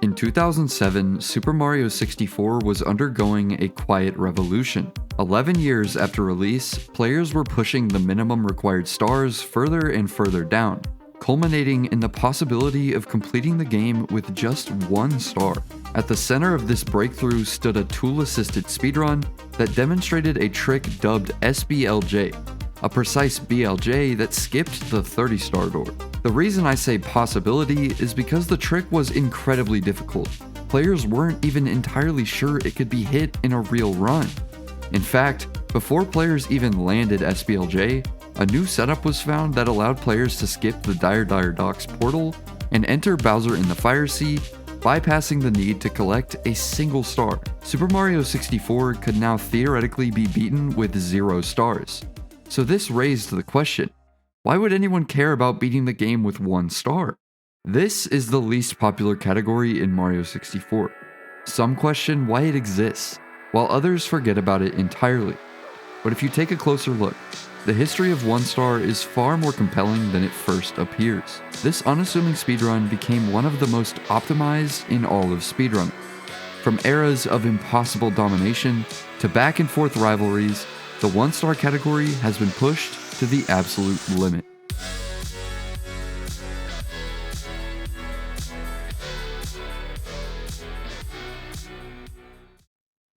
In 2007, Super Mario 64 was undergoing a quiet revolution. 11 years after release, players were pushing the minimum required stars further and further down, culminating in the possibility of completing the game with just 1 star. At the center of this breakthrough stood a tool-assisted speedrun that demonstrated a trick dubbed SBLJ, a precise BLJ that skipped the 30-star door. The reason I say possibility is because the trick was incredibly difficult. Players weren't even entirely sure it could be hit in a real run. In fact, before players even landed SBLJ, a new setup was found that allowed players to skip the Dire Docks portal and enter Bowser in the Fire Sea, bypassing the need to collect a single star. Super Mario 64 could now theoretically be beaten with 0 stars. So this raised the question, why would anyone care about beating the game with 1 star? This is the least popular category in Mario 64. Some question why it exists, while others forget about it entirely. But if you take a closer look, the history of 1 star is far more compelling than it first appears. This unassuming speedrun became one of the most optimized in all of speedrunning. From eras of impossible domination to back and forth rivalries, the 1 star category has been pushed to the absolute limit.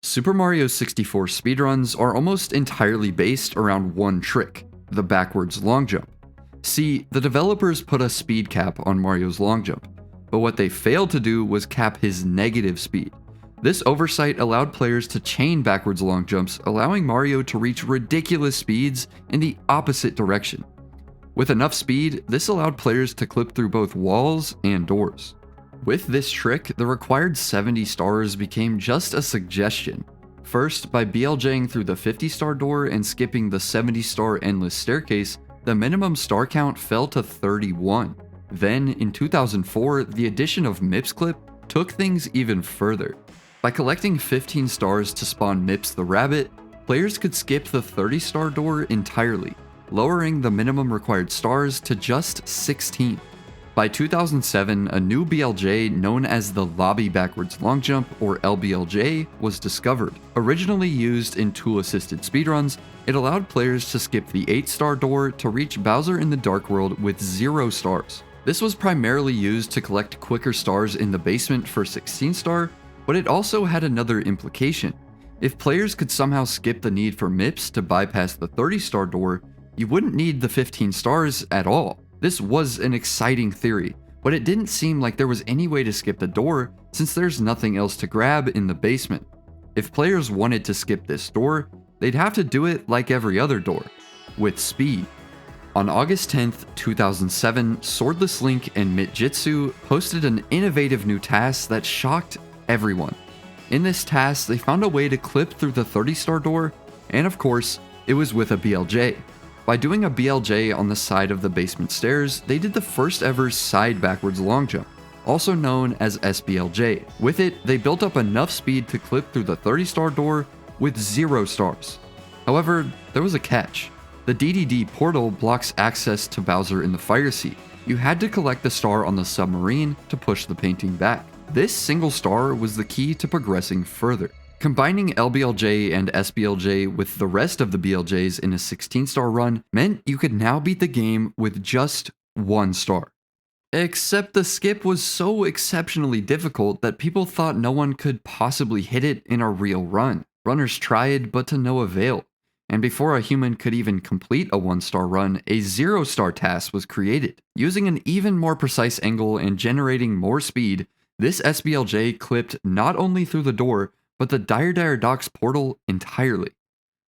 Super Mario 64 speedruns are almost entirely based around one trick, the backwards long jump. See, the developers put a speed cap on Mario's long jump, but what they failed to do was cap his negative speed. This oversight allowed players to chain backwards long jumps, allowing Mario to reach ridiculous speeds in the opposite direction. With enough speed, this allowed players to clip through both walls and doors. With this trick, the required 70 stars became just a suggestion. First, by BLJing through the 50-star door and skipping the 70-star endless staircase, the minimum star count fell to 31. Then, in 2004, the addition of Mips Clip took things even further. By collecting 15 stars to spawn Mips the Rabbit, players could skip the 30-star door entirely, lowering the minimum required stars to just 16. By 2007, a new BLJ known as the Lobby Backwards Long Jump, or LBLJ, was discovered. Originally used in tool-assisted speedruns, it allowed players to skip the 8-star door to reach Bowser in the Dark World with 0 stars. This was primarily used to collect quicker stars in the basement for 16-star, but it also had another implication. If players could somehow skip the need for Mips to bypass the 30-star door, you wouldn't need the 15 stars at all. This was an exciting theory, but it didn't seem like there was any way to skip the door since there's nothing else to grab in the basement. If players wanted to skip this door, they'd have to do it like every other door, with speed. On August 10th, 2007, Swordless Link and Mitjitsu posted an innovative new task that shocked everyone. In this task, they found a way to clip through the 30-star door, and of course, it was with a BLJ. By doing a BLJ on the side of the basement stairs, they did the first ever side backwards long jump, also known as SBLJ. With it, they built up enough speed to clip through the 30-star door with 0 stars. However, there was a catch. The DDD portal blocks access to Bowser in the Fire Sea. You had to collect the star on the submarine to push the painting back. This single star was the key to progressing further. Combining LBLJ and SBLJ with the rest of the BLJs in a 16-star run meant you could now beat the game with just 1 star. Except the skip was so exceptionally difficult that people thought no one could possibly hit it in a real run. Runners tried, but to no avail. And before a human could even complete a 1-star run, a 0-star task was created. Using an even more precise angle and generating more speed, this SBLJ clipped not only through the door, but the Dire Docks portal entirely.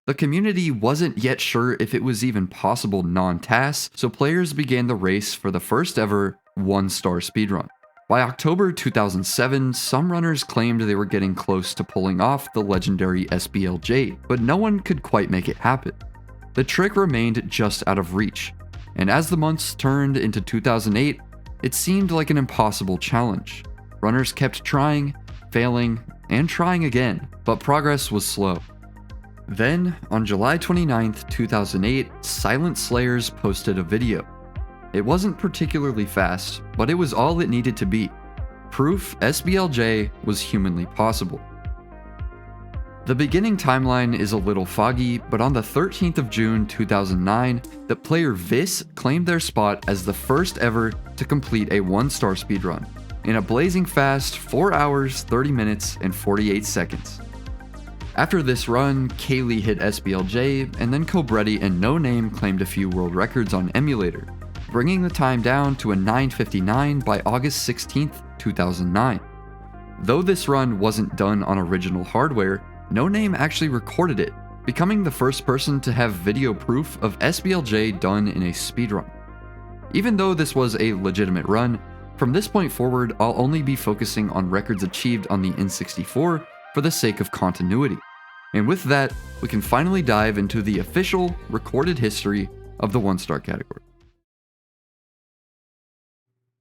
The community wasn't yet sure if it was even possible non-task, so players began the race for the first ever 1-star speedrun. By October 2007, some runners claimed they were getting close to pulling off the legendary SBLJ, but no one could quite make it happen. The trick remained just out of reach, and as the months turned into 2008, it seemed like an impossible challenge. Runners kept trying, failing, and trying again, but progress was slow. Then, on July 29th, 2008, Silent Slayers posted a video. It wasn't particularly fast, but it was all it needed to be. proof SBLJ was humanly possible. The beginning timeline is a little foggy, but on the 13th of June 2009, the player Viss claimed their spot as the first ever to complete a 1-star speedrun, in a blazing fast 4 hours, 30 minutes, and 48 seconds. After this run, Kaylee hit SBLJ, and then Cobretti and Noame claimed a few world records on emulator, bringing the time down to a 9:59 by August 16th, 2009. Though this run wasn't done on original hardware, Noame actually recorded it, becoming the first person to have video proof of SBLJ done in a speedrun. Even though this was a legitimate run, from this point forward I'll only be focusing on records achieved on the N64 for the sake of continuity. And with that, we can finally dive into the official, recorded history of the 1-star category.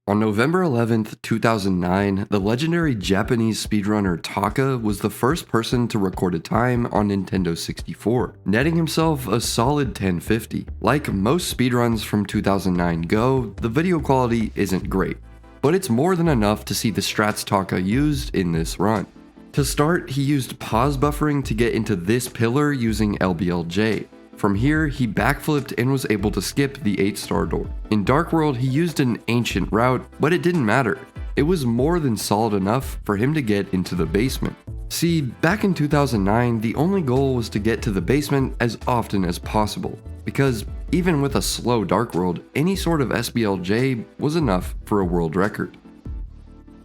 On November 11th, 2009, the legendary Japanese speedrunner Taka was the first person to record a time on Nintendo 64, netting himself a solid 1050. Like most speedruns from 2009 go, the video quality isn't great, but it's more than enough to see the strats Taka used in this run. To start, he used pause buffering to get into this pillar using LBLJ. From here, he backflipped and was able to skip the 8-star door. In Dark World, he used an ancient route, but it didn't matter. It was more than solid enough for him to get into the basement. See, back in 2009, the only goal was to get to the basement as often as possible, because even with a slow Dark World, any sort of SBLJ was enough for a world record.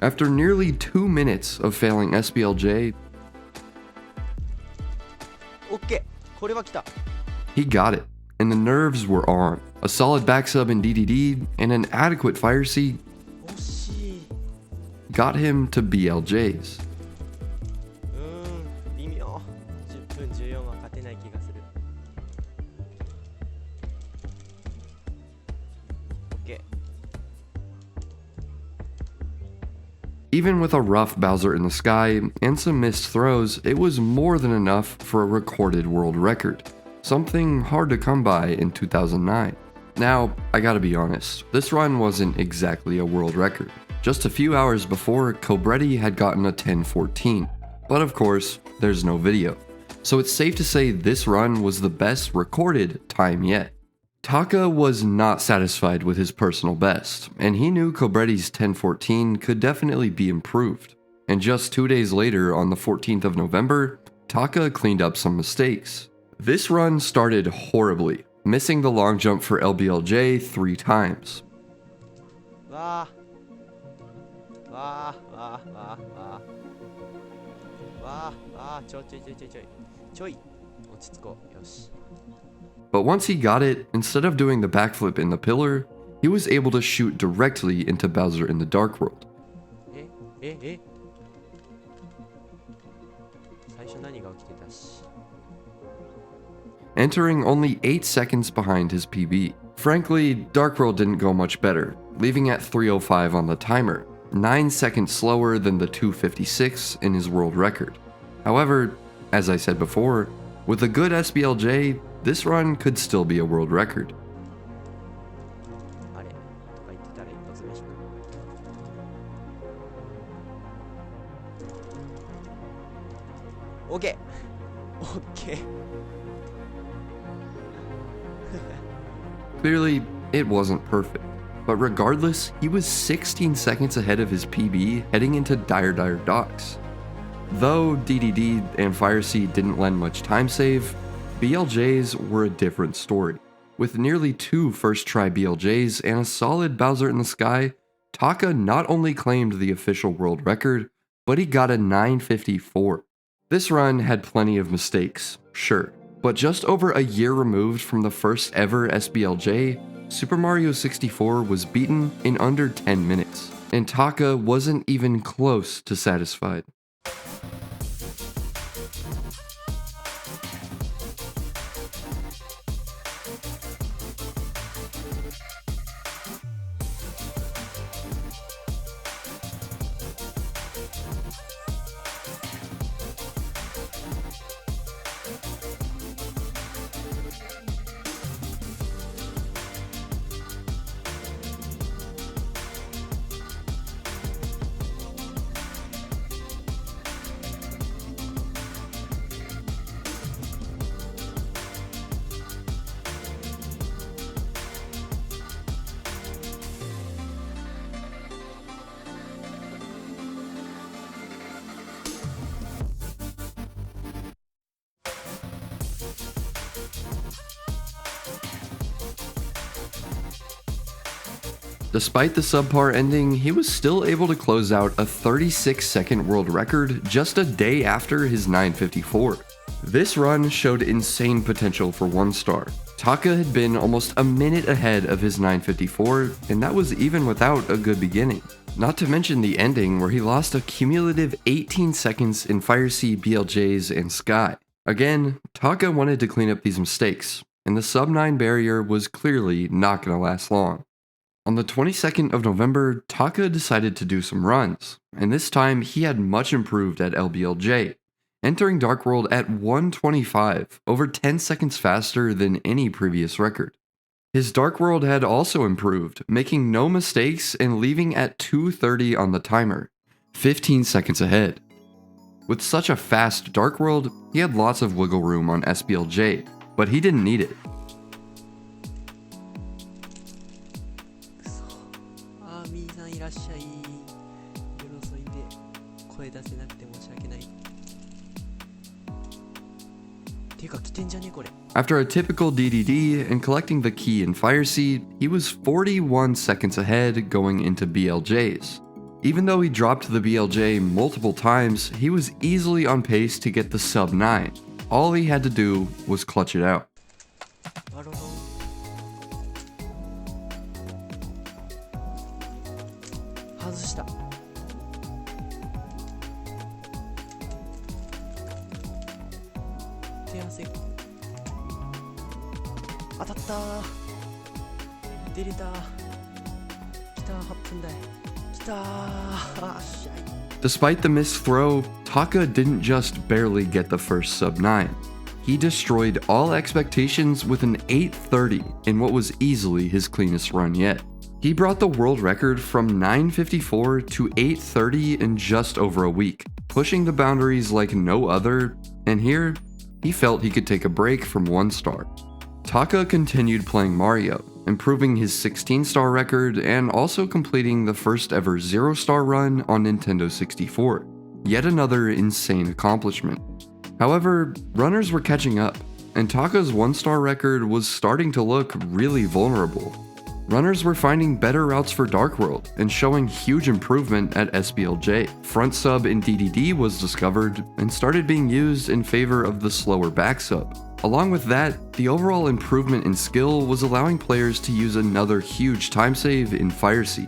After nearly 2 minutes of failing SBLJ, he got it, and the nerves were on. A solid back sub in DDD and an adequate fire seat got him to BLJs. Even with a rough Bowser in the sky and some missed throws, it was more than enough for a recorded world record. Something hard to come by in 2009. Now, I gotta be honest, this run wasn't exactly a world record. Just a few hours before, Cobretti had gotten a 10:14, but of course, there's no video. So it's safe to say this run was the best recorded time yet. Taka was not satisfied with his personal best, and he knew Cobretti's 10:14 could definitely be improved. And just 2 days later, on the 14th of November, Taka cleaned up some mistakes. This run started horribly, missing the long jump for LBLJ 3 times. But once he got it, instead of doing the backflip in the pillar, he was able to shoot directly into Bowser in the Dark World. Entering only 8 seconds behind his PB. Frankly, Dark World didn't go much better, leaving at 3:05 on the timer, 9 seconds slower than the 2:56 in his world record. However, as I said before, with a good SBLJ, this run could still be a world record. Okay. Clearly, it wasn't perfect, but regardless, he was 16 seconds ahead of his PB heading into Dire Docks. Though DDD and Fire Seed didn't lend much time save, BLJs were a different story. With nearly 2 first-try BLJs and a solid Bowser in the sky, Taka not only claimed the official world record, but he got a 9:54. This run had plenty of mistakes, sure, but just over a year removed from the first ever SBLJ, Super Mario 64 was beaten in under 10 minutes, and Taka wasn't even close to satisfied. Despite the subpar ending, he was still able to close out a 36-second world record just a day after his 954. This run showed insane potential for 1 star. Taka had been almost a minute ahead of his 954, and that was even without a good beginning. Not to mention the ending where he lost a cumulative 18 seconds in Fire Sea, BLJs, and Sky. Again, Taka wanted to clean up these mistakes, and the sub-9 barrier was clearly not going to last long. On the 22nd of November, Taka decided to do some runs, and this time he had much improved at LBLJ, entering Dark World at 1:25, over 10 seconds faster than any previous record. His Dark World had also improved, making no mistakes and leaving at 2:30 on the timer, 15 seconds ahead. With such a fast Dark World, he had lots of wiggle room on SBLJ, but he didn't need it. After a typical DDD and collecting the key in Fire Sea, he was 41 seconds ahead going into BLJs. Even though he dropped the BLJ multiple times, he was easily on pace to get the sub-9. All he had to do was clutch it out. Despite the missed throw, Taka didn't just barely get the first sub-9. He destroyed all expectations with an 830 in what was easily his cleanest run yet. He brought the world record from 954 to 830 in just over a week, pushing the boundaries like no other, and here, he felt he could take a break from 1 star. Taka continued playing Mario, improving his 16-star record and also completing the first ever 0-star run on Nintendo 64. Yet another insane accomplishment. However, runners were catching up, and Taka's 1-star record was starting to look really vulnerable. Runners were finding better routes for Dark World and showing huge improvement at SBLJ. Front sub in DDD was discovered and started being used in favor of the slower back sub. Along with that, the overall improvement in skill was allowing players to use another huge time save in Fire Sea.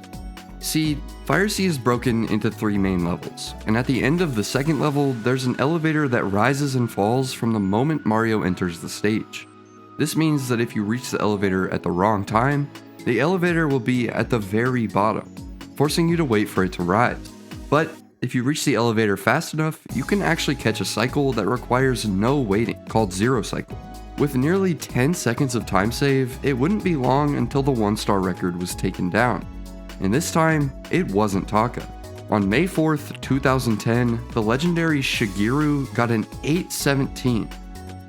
See, Fire Sea is broken into 3 main levels, and at the end of the second level, there's an elevator that rises and falls from the moment Mario enters the stage. This means that if you reach the elevator at the wrong time, the elevator will be at the very bottom, forcing you to wait for it to rise. But if you reach the elevator fast enough, you can actually catch a cycle that requires no waiting, called Zero Cycle. With nearly 10 seconds of time save, it wouldn't be long until the 1-star record was taken down. And this time, it wasn't Taka. On May 4th, 2010, the legendary Shiguru got an 817,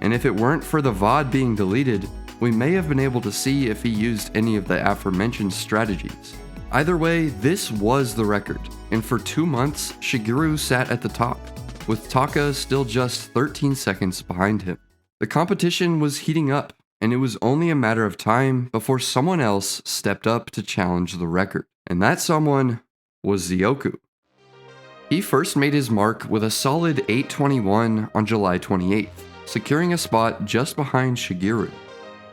and if it weren't for the VOD being deleted, we may have been able to see if he used any of the aforementioned strategies. Either way, this was the record, and for 2 months, Shiguru sat at the top, with Taka still just 13 seconds behind him. The competition was heating up, and it was only a matter of time before someone else stepped up to challenge the record, and that someone was Zoku. He first made his mark with a solid 821 on July 28th, securing a spot just behind Shiguru.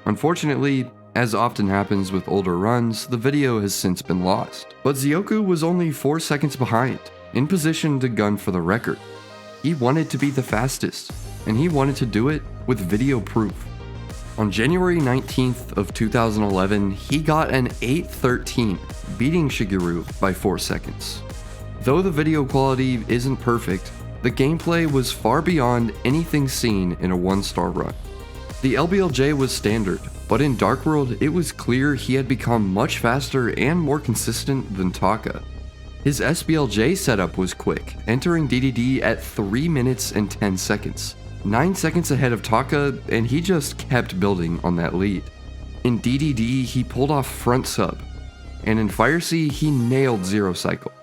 Unfortunately, as often happens with older runs, the video has since been lost. But Zoku was only 4 seconds behind, in position to gun for the record. He wanted to be the fastest, and he wanted to do it with video proof. On January 19th of 2011, he got an 813, beating Shiguru by 4 seconds. Though the video quality isn't perfect, the gameplay was far beyond anything seen in a 1-star run. The LBLJ was standard, but in Dark World, it was clear he had become much faster and more consistent than Taka. His SBLJ setup was quick, entering DDD at 3 minutes and 10 seconds, 9 seconds ahead of Taka, and he just kept building on that lead. In DDD, he pulled off front sub, and in Fire Sea, he nailed Zero Cycle.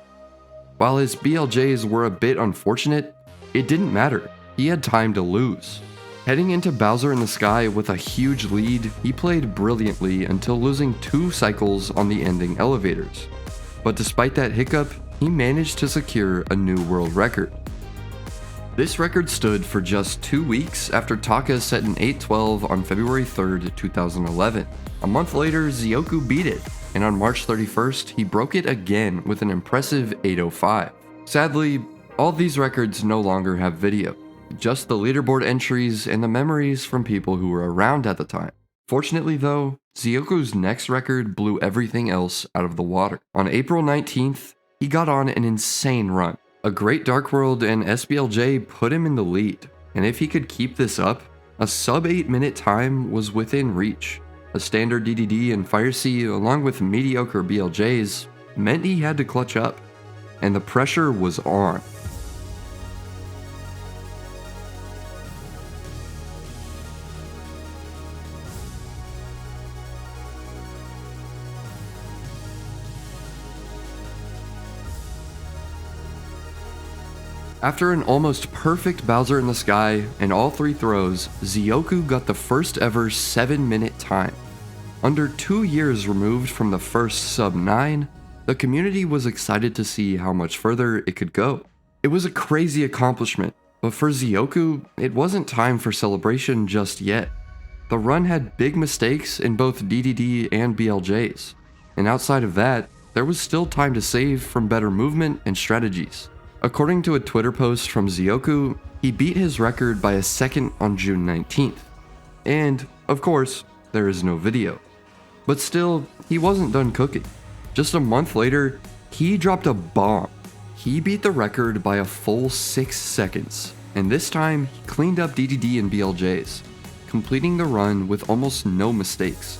While his BLJs were a bit unfortunate, it didn't matter, he had time to lose. Heading into Bowser in the Sky with a huge lead, he played brilliantly until losing 2 cycles on the ending elevators. But despite that hiccup, he managed to secure a new world record. This record stood for just 2 weeks after Taka set an 8:12 on February 3rd, 2011. A month later, Zoku beat it, and on March 31st, he broke it again with an impressive 8:05. Sadly, all these records no longer have video, just the leaderboard entries and the memories from people who were around at the time. Fortunately though, Zoku's next record blew everything else out of the water. On April 19th, he got on an insane run. A Great Dark World and SBLJ put him in the lead, and if he could keep this up, a sub 8-minute time was within reach. A standard DDD and Fire Sea along with mediocre BLJs meant he had to clutch up, and the pressure was on. After an almost perfect Bowser in the Sky and all 3 throws, Zoku got the first ever 7-minute time. Under 2 years removed from the first sub 9, the community was excited to see how much further it could go. It was a crazy accomplishment, but for Zoku, it wasn't time for celebration just yet. The run had big mistakes in both DDD and BLJs, and outside of that, there was still time to save from better movement and strategies. According to a Twitter post from Zoku, he beat his record by a second on June 19th. And, of course, there is no video. But still, he wasn't done cooking. Just a month later, he dropped a bomb. He beat the record by a full 6 seconds, and this time he cleaned up DDD and BLJs, completing the run with almost no mistakes.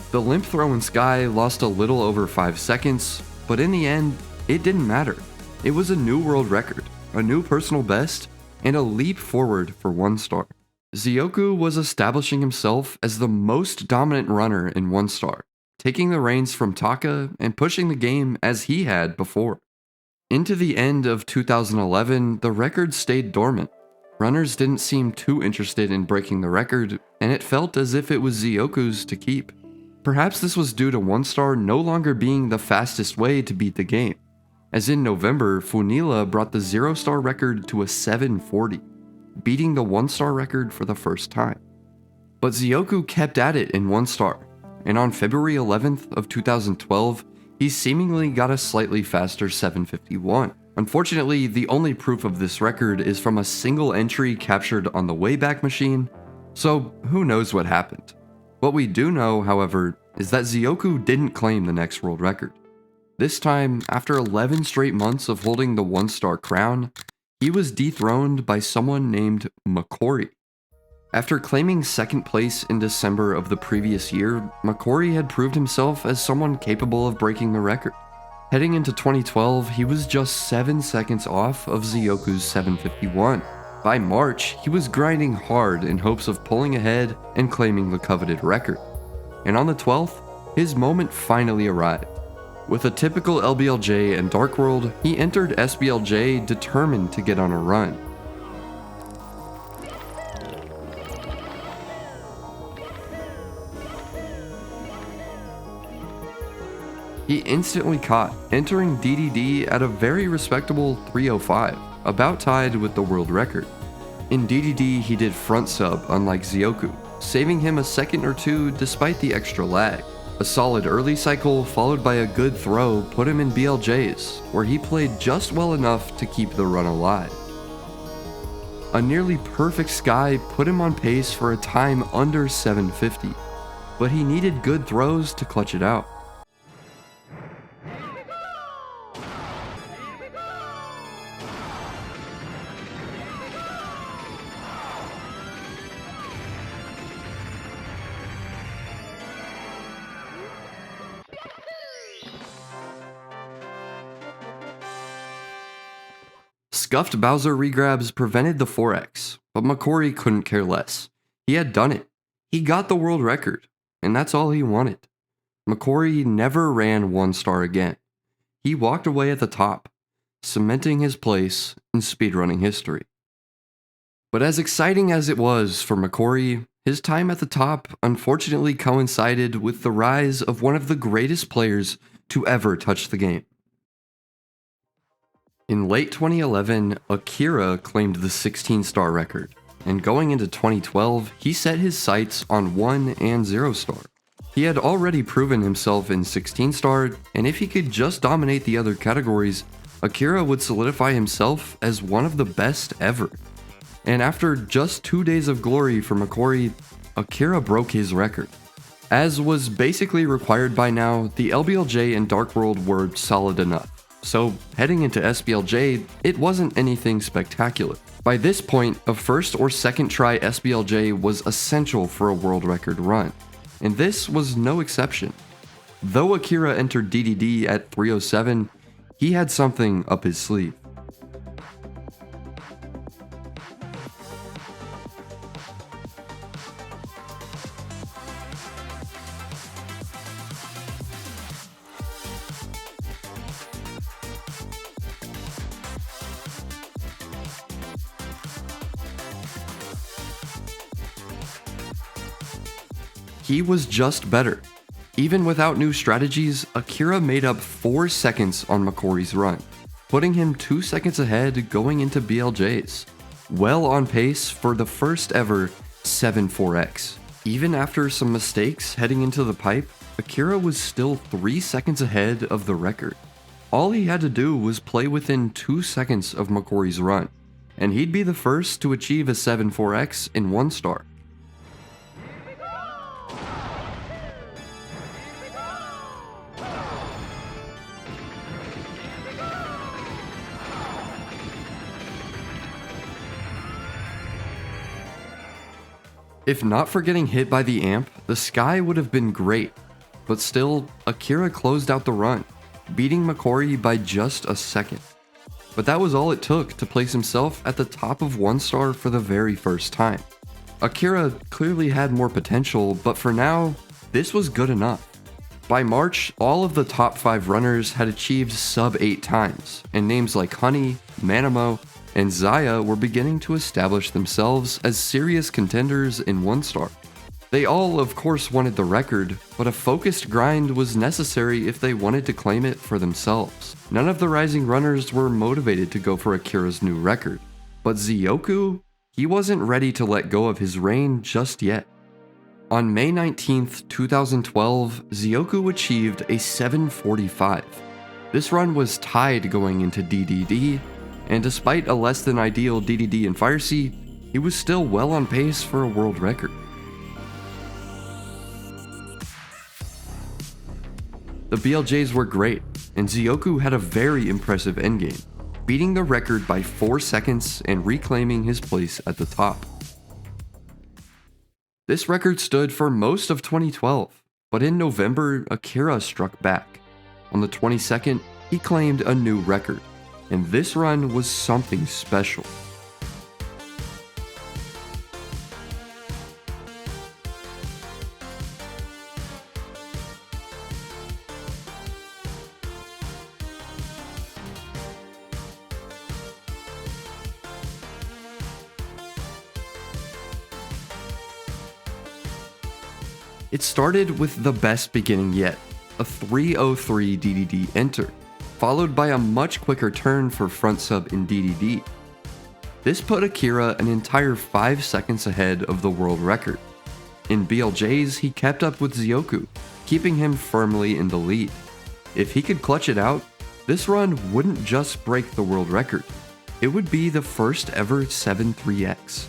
The limp throw in Sky lost a little over 5 seconds, but in the end, it didn't matter. It was a new world record, a new personal best, and a leap forward for 1 star. Zoku was establishing himself as the most dominant runner in 1 star, taking the reins from Taka and pushing the game as he had before. Into the end of 2011, the record stayed dormant. Runners didn't seem too interested in breaking the record, and it felt as if it was Zoku's to keep. Perhaps this was due to 1 star no longer being the fastest way to beat the game. As in November, Funila brought the 0-star record to a 7:40, beating the 1-star record for the first time. But Zoku kept at it in 1 star, and on February 11th of 2012, he seemingly got a slightly faster 7:51. Unfortunately, the only proof of this record is from a single entry captured on the Wayback Machine, so who knows what happened. What we do know, however, is that Zoku didn't claim the next world record. This time, after 11 straight months of holding the 1-star crown, he was dethroned by someone named McCori. After claiming 2nd place in December of the previous year, McCori had proved himself as someone capable of breaking the record. Heading into 2012, he was just 7 seconds off of Zoku's 7:51. By March, he was grinding hard in hopes of pulling ahead and claiming the coveted record. And on the 12th, his moment finally arrived. With a typical LBLJ and Dark World, he entered SBLJ determined to get on a run. He instantly caught, entering DDD at a very respectable 3:05, about tied with the world record. In DDD, he did front sub unlike Zoku, saving him a second or 2 despite the extra lag. A solid early cycle followed by a good throw put him in BLJs, where he played just well enough to keep the run alive. A nearly perfect Sky put him on pace for a time under 7:50, but he needed good throws to clutch it out. Scuffed Bowser regrabs prevented the 4x, but McCori couldn't care less. He had done it. He got the world record, and that's all he wanted. McCori never ran 1 star again. He walked away at the top, cementing his place in speedrunning history. But as exciting as it was for McCori, his time at the top unfortunately coincided with the rise of one of the greatest players to ever touch the game. In late 2011, Akira claimed the 16-star record, and going into 2012, he set his sights on 1 and 0-star. He had already proven himself in 16-star, and if he could just dominate the other categories, Akira would solidify himself as one of the best ever. And after just 2 days of glory for McCori, Akira broke his record. As was basically required by now, the LBLJ and Dark World were solid enough. So heading into SBLJ, it wasn't anything spectacular. By this point, a first or second try SBLJ was essential for a world record run, and this was no exception. Though Akira entered DDD at 307, he had something up his sleeve. He was just better. Even without new strategies, Akira made up 4 seconds on McCori's run, putting him 2 seconds ahead going into BLJs. Well on pace for the first ever 7-4X. Even after some mistakes heading into the pipe, Akira was still 3 seconds ahead of the record. All he had to do was play within 2 seconds of McCori's run, and he'd be the first to achieve a 7-4X in 1 star. If not for getting hit by the amp, the sky would have been great, but still, Akira closed out the run, beating McCori by just a second. But that was all it took to place himself at the top of 1 star for the very first time. Akira clearly had more potential, but for now, this was good enough. By March, all of the top 5 runners had achieved sub 8 times, and names like Honey, Manamo, and Zaya were beginning to establish themselves as serious contenders in 1 star. They all, of course, wanted the record, but a focused grind was necessary if they wanted to claim it for themselves. None of the rising runners were motivated to go for Akira's new record, but Zoku, he wasn't ready to let go of his reign just yet. On May 19th, 2012, Zoku achieved a 745. This run was tied going into DDD, and despite a less than ideal DDD in Fire Sea, he was still well on pace for a world record. The BLJs were great, and Zoku had a very impressive endgame, beating the record by 4 seconds and reclaiming his place at the top. This record stood for most of 2012, but in November, Akira struck back. On the 22nd, he claimed a new record, and this run was something special. It started with the best beginning yet, a 303 DDD enter, followed by a much quicker turn for front sub in DDD. This put Akira an entire 5 seconds ahead of the world record. In BLJs, he kept up with Zoku, keeping him firmly in the lead. If he could clutch it out, this run wouldn't just break the world record, it would be the first ever 7-3X.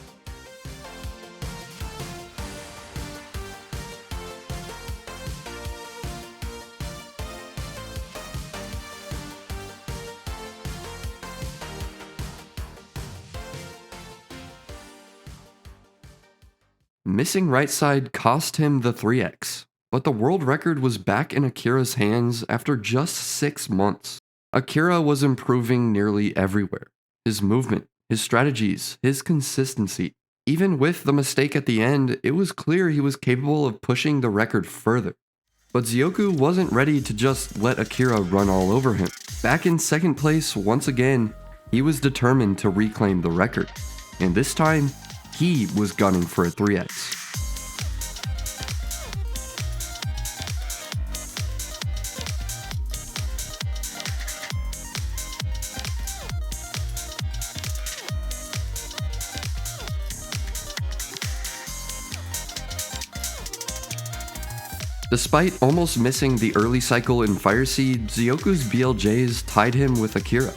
Missing right side cost him the 3X, but the world record was back in Akira's hands after just 6 months. Akira was improving nearly everywhere. His movement, his strategies, his consistency. Even with the mistake at the end, it was clear he was capable of pushing the record further. But Zoku wasn't ready to just let Akira run all over him. Back in second place once again, he was determined to reclaim the record. and this time, he was gunning for a 3x. Despite almost missing the early cycle in Fire Seed, Zoku's BLJs tied him with Akira.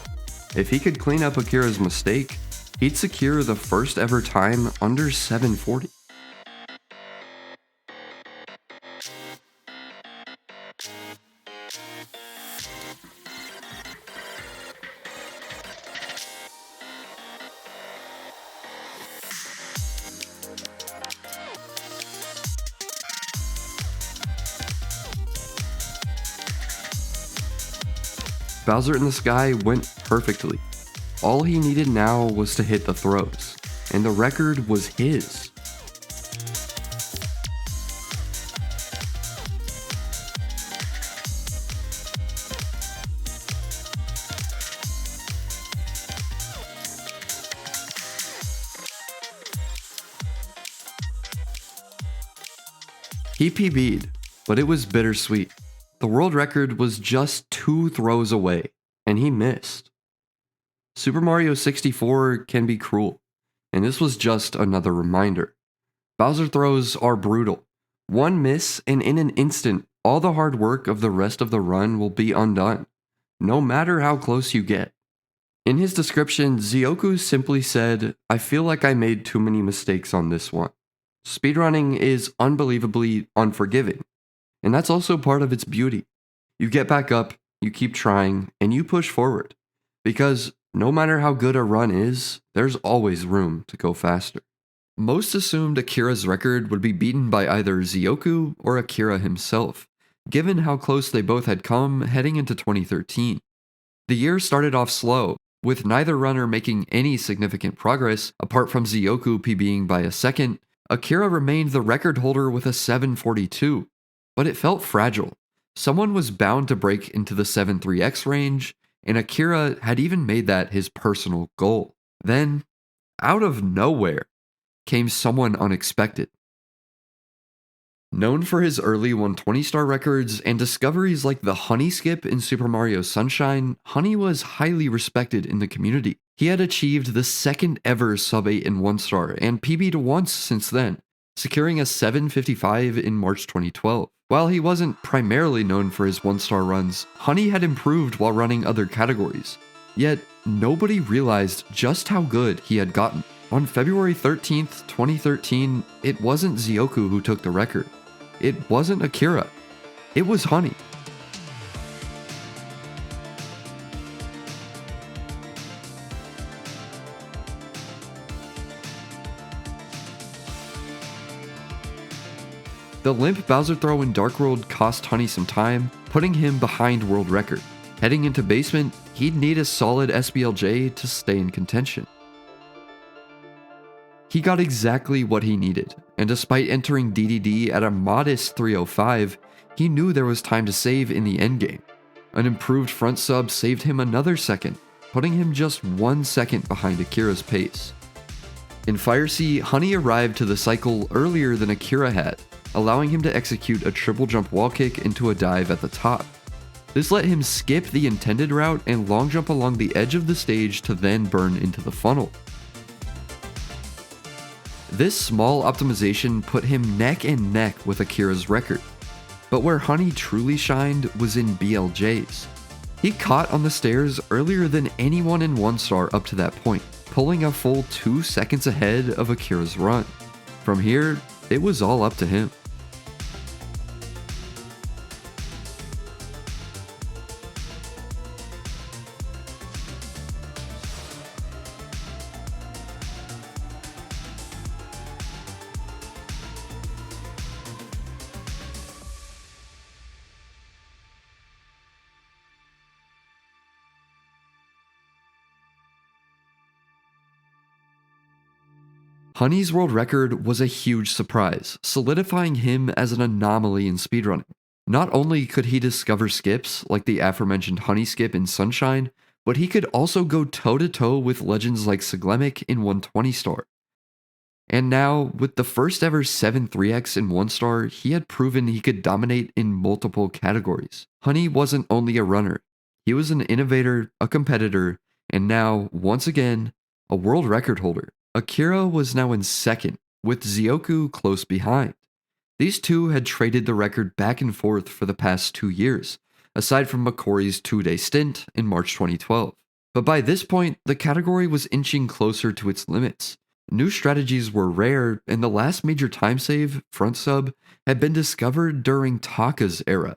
If he could clean up Akira's mistake, he'd secure the first ever time under 740. Bowser in the Sky went perfectly. All he needed now was to hit the throws, and the record was his. He PB'd, but it was bittersweet. The world record was just 2 throws away, and he missed. Super Mario 64 can be cruel, and this was just another reminder. Bowser throws are brutal. One miss, and in an instant, all the hard work of the rest of the run will be undone, no matter how close you get. In his description, Zoku simply said, "I feel like I made too many mistakes on this one." Speedrunning is unbelievably unforgiving. And that's also part of its beauty. You get back up, you keep trying, and you push forward. Because no matter how good a run is, there's always room to go faster. Most assumed Akira's record would be beaten by either Zoku or Akira himself, given how close they both had come heading into 2013. The year started off slow, with neither runner making any significant progress apart from Zoku PBing by a second. Akira remained the record holder with a 742. But it felt fragile. Someone was bound to break into the 7.3x range, and Akira had even made that his personal goal. Then, out of nowhere, came someone unexpected. Known for his early 120-star records and discoveries like the Honey Skip in Super Mario Sunshine, Honey was highly respected in the community. He had achieved the second ever sub-8 in 1-star and PB'd once since then, securing a 755 in March 2012. While he wasn't primarily known for his 1-star runs, Honey had improved while running other categories. Yet, nobody realized just how good he had gotten. On February 13th, 2013, it wasn't Zoku who took the record. It wasn't Akira. It was Honey. The limp Bowser throw in Dark World cost Honey some time, putting him behind world record. Heading into basement, he'd need a solid SBLJ to stay in contention. He got exactly what he needed, and despite entering DDD at a modest 305, he knew there was time to save in the endgame. An improved front sub saved him another second, putting him just 1 second behind Akira's pace. In Fire Sea, Honey arrived to the cycle earlier than Akira had, allowing him to execute a triple jump wall kick into a dive at the top. This let him skip the intended route and long jump along the edge of the stage to then burn into the funnel. This small optimization put him neck and neck with Akira's record, but where Honey truly shined was in BLJs. He caught on the stairs earlier than anyone in 1-star up to that point, pulling a full 2 seconds ahead of Akira's run. From here, it was all up to him. Honey's world record was a huge surprise, solidifying him as an anomaly in speedrunning. Not only could he discover skips like the aforementioned Honey Skip in Sunshine, but he could also go toe-to-toe with legends like Siglemic in 120 star. And now, with the first ever 7 3x in 1 star, he had proven he could dominate in multiple categories. Honey wasn't only a runner, he was an innovator, a competitor, and now, once again, a world record holder. Akira was now in second, with Zoku close behind. These two had traded the record back and forth for the past 2 years, aside from McCori's 2-day stint in March 2012. But by this point, the category was inching closer to its limits. New strategies were rare, and the last major time save, front sub, had been discovered during Taka's era.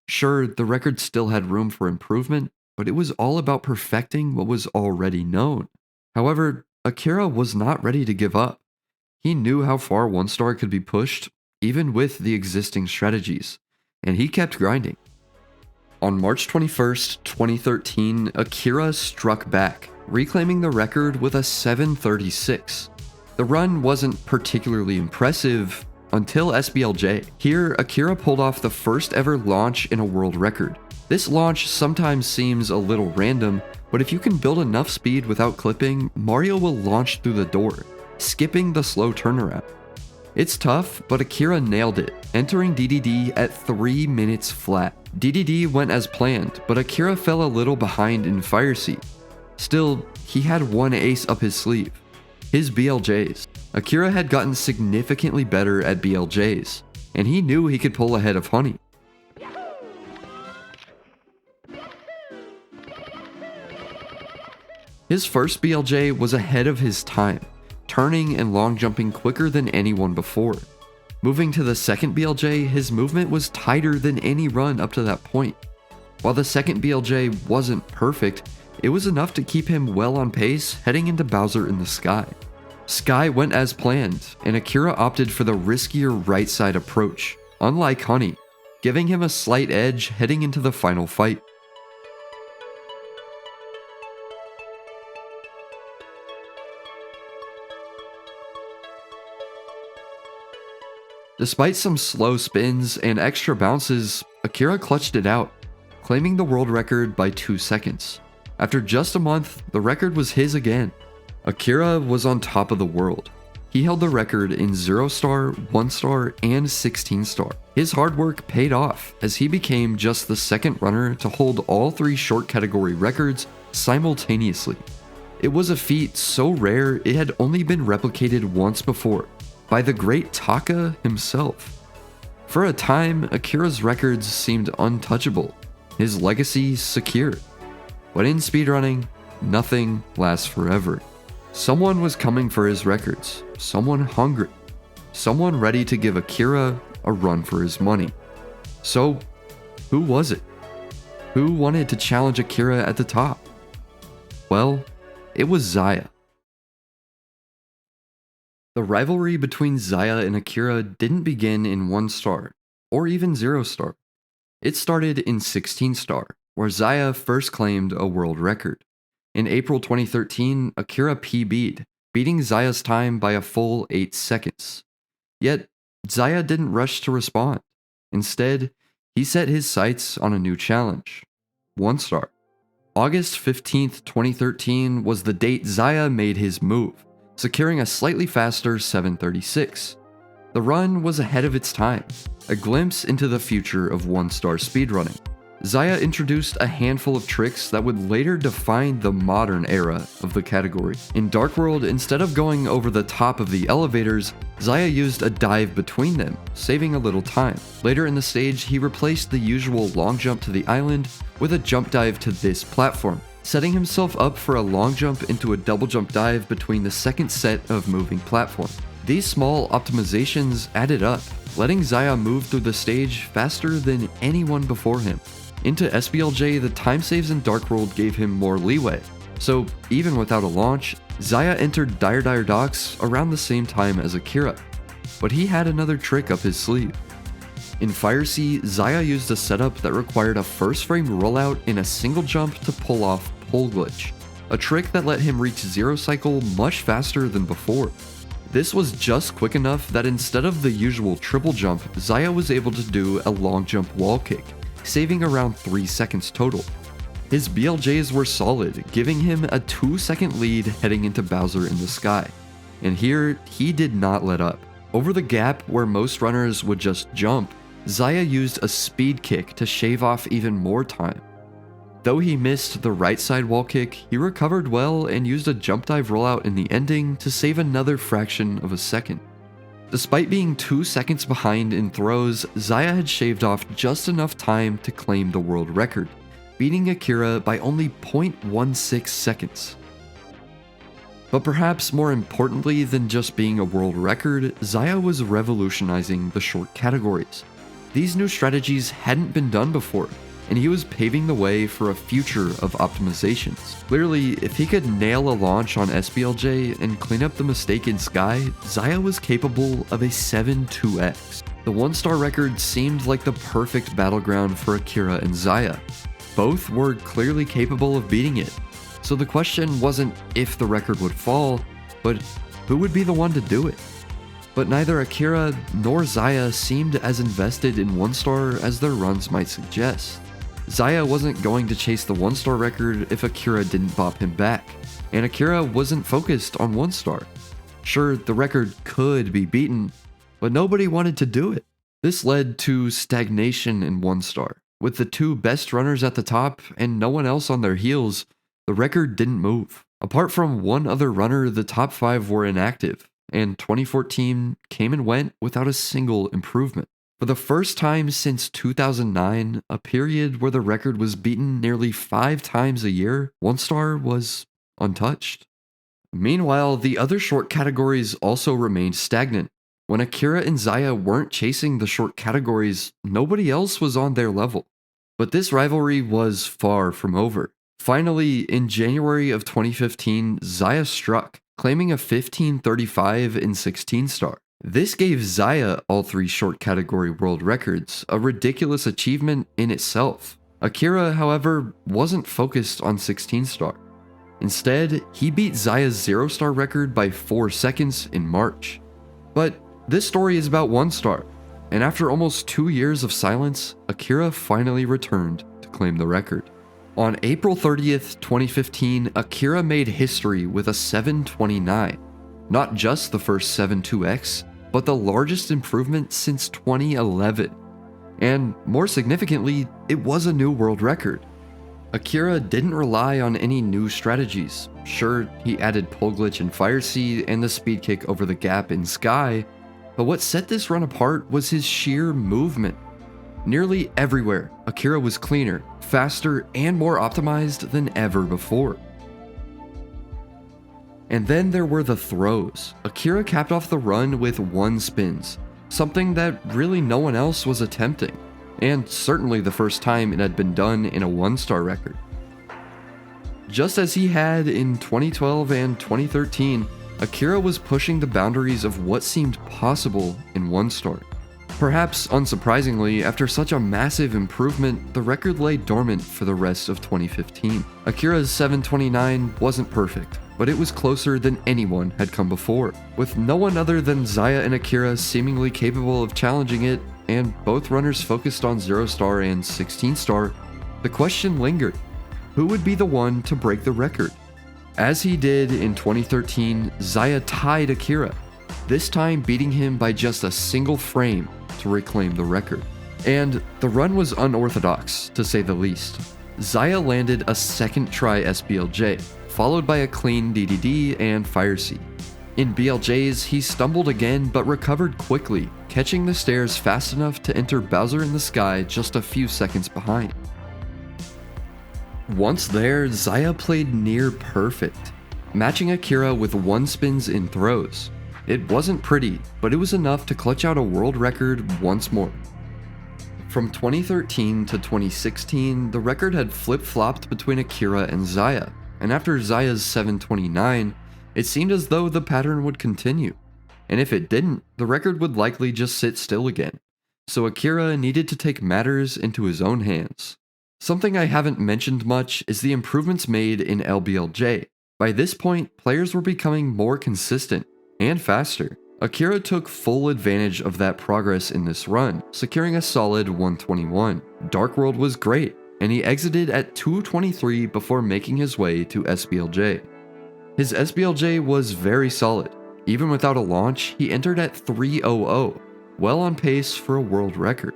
Sure, the record still had room for improvement, but it was all about perfecting what was already known. However, Akira was not ready to give up. He knew how far 1 star could be pushed, even with the existing strategies, and he kept grinding. On March 21st, 2013, Akira struck back, reclaiming the record with a 736. The run wasn't particularly impressive until SBLJ. Here, Akira pulled off the first ever launch in a world record. This launch sometimes seems a little random, but if you can build enough speed without clipping, Mario will launch through the door, skipping the slow turnaround. It's tough, but Akira nailed it, entering DDD at 3 minutes flat. DDD went as planned, but Akira fell a little behind in Fire Seat. Still, he had one ace up his sleeve, his BLJs. Akira had gotten significantly better at BLJs, and he knew he could pull ahead of Honey. His first BLJ was ahead of his time, turning and long jumping quicker than anyone before. Moving to the second BLJ, his movement was tighter than any run up to that point. While the second BLJ wasn't perfect, it was enough to keep him well on pace heading into Bowser in the Sky. Sky went as planned, and Akira opted for the riskier right side approach, unlike Honey, giving him a slight edge heading into the final fight. Despite some slow spins and extra bounces, Akira clutched it out, claiming the world record by 2 seconds. After just a month, the record was his again. Akira was on top of the world. He held the record in 0 star, 1 star, and 16 star. His hard work paid off as he became just the second runner to hold all 3 short category records simultaneously. It was a feat so rare it had only been replicated once before, by the great Taka himself. For a time, Akira's records seemed untouchable, his legacy secure. But in speedrunning, nothing lasts forever. Someone was coming for his records, someone hungry, someone ready to give Akira a run for his money. So, who was it? Who wanted to challenge Akira at the top? Well, it was Zaya. The rivalry between Zaya and Akira didn't begin in 1 star, or even 0 star. It started in 16 star, where Zaya first claimed a world record. In April 2013, Akira PB'd, beating Zaya's time by a full 8 seconds. Yet, Zaya didn't rush to respond. Instead, he set his sights on a new challenge, 1 star. August 15th, 2013 was the date Zaya made his move, securing a slightly faster 736. The run was ahead of its time, a glimpse into the future of 1 star speedrunning. Zaya introduced a handful of tricks that would later define the modern era of the category. In Dark World, instead of going over the top of the elevators, Zaya used a dive between them, saving a little time. Later in the stage, he replaced the usual long jump to the island with a jump dive to this platform, setting himself up for a long jump into a double jump dive between the second set of moving platforms. These small optimizations added up, letting Zaya move through the stage faster than anyone before him. Into SBLJ, the time saves in Dark World gave him more leeway, so even without a launch, Zaya entered Dire Docks around the same time as Akira, but he had another trick up his sleeve. In Fire Sea, Zaya used a setup that required a first frame rollout in a single jump to pull off Pole Glitch, a trick that let him reach 0 cycle much faster than before. This was just quick enough that instead of the usual triple jump, Zaya was able to do a long jump wall kick, saving around 3 seconds total. His BLJs were solid, giving him a 2-second lead heading into Bowser in the Sky. And here, he did not let up. Over the gap where most runners would just jump, Xayah used a speed kick to shave off even more time. Though he missed the right side wall kick, he recovered well and used a jump dive rollout in the ending to save another fraction of a second. Despite being 2 seconds behind in throws, Xayah had shaved off just enough time to claim the world record, beating Akira by only 0.16 seconds. But perhaps more importantly than just being a world record, Xayah was revolutionizing the short categories. These new strategies hadn't been done before, and he was paving the way for a future of optimizations. Clearly, if he could nail a launch on SBLJ and clean up the mistake in Sky, Xayah was capable of a 7-2x. The 1-star record seemed like the perfect battleground for Akira and Xayah. Both were clearly capable of beating it, so the question wasn't if the record would fall, but who would be the one to do it. But neither Akira nor Xayah seemed as invested in 1-star as their runs might suggest. Xayah wasn't going to chase the 1-star record if Akira didn't bop him back, and Akira wasn't focused on 1-star. Sure, the record could be beaten, but nobody wanted to do it. This led to stagnation in 1-star. With the two best runners at the top and no one else on their heels, the record didn't move. Apart from one other runner, the top 5 were inactive, and 2014 came and went without a single improvement. For the first time since 2009, a period where the record was beaten nearly 5 times a year, 1-star was untouched. Meanwhile, the other short categories also remained stagnant. When Akira and Xayah weren't chasing the short categories, nobody else was on their level. But this rivalry was far from over. Finally, in January of 2015, Xayah struck, claiming a 15:35 in 16-star. This gave Xayah all 3 short category world records, a ridiculous achievement in itself. Akira, however, wasn't focused on 16-star. Instead, he beat Xayah's 0-star record by 4 seconds in March. But this story is about 1-star, and after almost 2 years of silence, Akira finally returned to claim the record. On April 30th, 2015, Akira made history with a 729. Not just the first 7-2x, but the largest improvement since 2011. And more significantly, it was a new world record. Akira didn't rely on any new strategies. Sure, he added pole glitch in Fire Sea and the speed kick over the gap in Sky, but what set this run apart was his sheer movement. Nearly everywhere, Akira was cleaner, faster, and more optimized than ever before. And then there were the throws. Akira capped off the run with 1 spins, something that really no one else was attempting, and certainly the first time it had been done in a 1-star record. Just as he had in 2012 and 2013, Akira was pushing the boundaries of what seemed possible in 1-star. Perhaps unsurprisingly, after such a massive improvement, the record lay dormant for the rest of 2015. Akira's 729 wasn't perfect, but it was closer than anyone had come before, with no one other than Xayah and Akira seemingly capable of challenging it, and both runners focused on 0-star and 16-star. The question lingered: who would be the one to break the record? As he did in 2013, Xayah tied Akira, this time beating him by just a single frame to reclaim the record. And the run was unorthodox, to say the least. Xayah landed a second try SBLJ, followed by a clean DDD and Fire Sea. In BLJs, he stumbled again but recovered quickly, catching the stairs fast enough to enter Bowser in the Sky just a few seconds behind. Once there, Xayah played near perfect, matching Akira with 1 spins in throws. It wasn't pretty, but it was enough to clutch out a world record once more. From 2013 to 2016, the record had flip-flopped between Akira and Xayah, and after Xayah's 729, it seemed as though the pattern would continue. And if it didn't, the record would likely just sit still again. So Akira needed to take matters into his own hands. Something I haven't mentioned much is the improvements made in LBLJ. By this point, players were becoming more consistent and faster. Akira took full advantage of that progress in this run, securing a solid 121. Dark World was great, and he exited at 2:23 before making his way to SBLJ. His SBLJ was very solid. Even without a launch, he entered at 3:00, well on pace for a world record.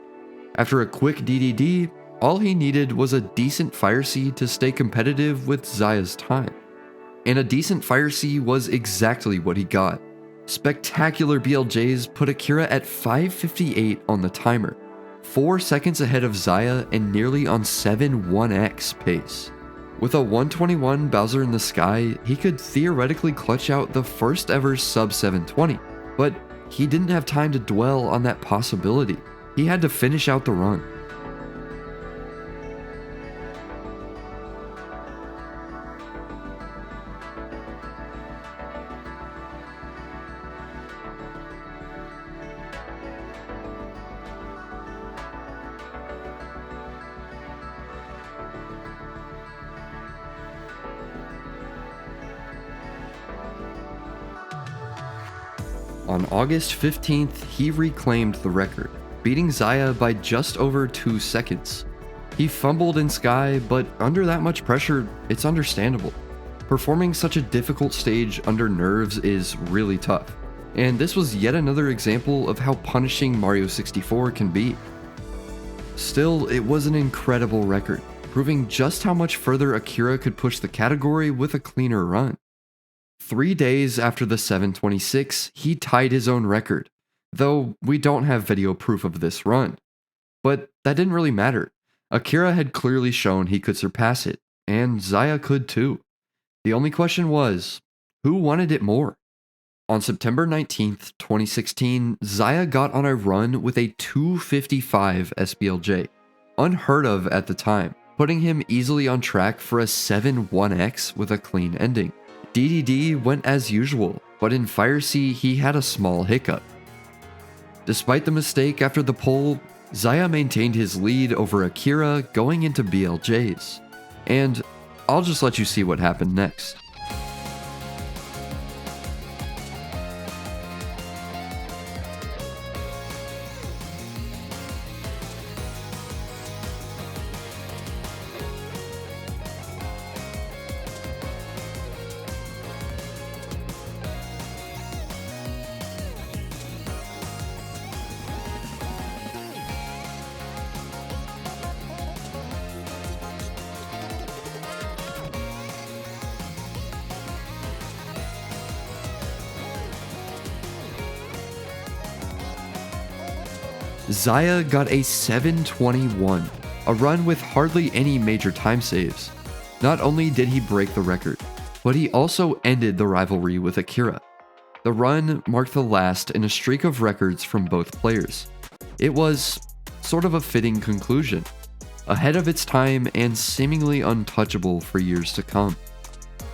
After a quick DDD, all he needed was a decent fire seed to stay competitive with Zaya's time. And a decent fire seed was exactly what he got. Spectacular BLJs put Akira at 5:58 on the timer, 4 seconds ahead of Zaya and nearly on 7-1x pace. With a 121 Bowser in the sky, he could theoretically clutch out the first ever sub 720, but he didn't have time to dwell on that possibility. He had to finish out the run. On August 15th, he reclaimed the record, beating Zaya by just over 2 seconds. He fumbled in Sky, but under that much pressure, it's understandable. Performing such a difficult stage under nerves is really tough, and this was yet another example of how punishing Mario 64 can be. Still, it was an incredible record, proving just how much further Akira could push the category with a cleaner run. 3 days after the 726, he tied his own record, though we don't have video proof of this run. But that didn't really matter. Akira had clearly shown he could surpass it, and Zaya could too. The only question was, who wanted it more? On September 19th, 2016, Zaya got on a run with a 255 SBLJ, unheard of at the time, putting him easily on track for a 7-1x with a clean ending. DDD went as usual, but in Fire Sea he had a small hiccup. Despite the mistake after the pole, Zaya maintained his lead over Akira going into BLJs. And I'll just let you see what happened next. Zaya got a 721, a run with hardly any major time saves. Not only did he break the record, but he also ended the rivalry with Akira. The run marked the last in a streak of records from both players. It was sort of a fitting conclusion, ahead of its time and seemingly untouchable for years to come.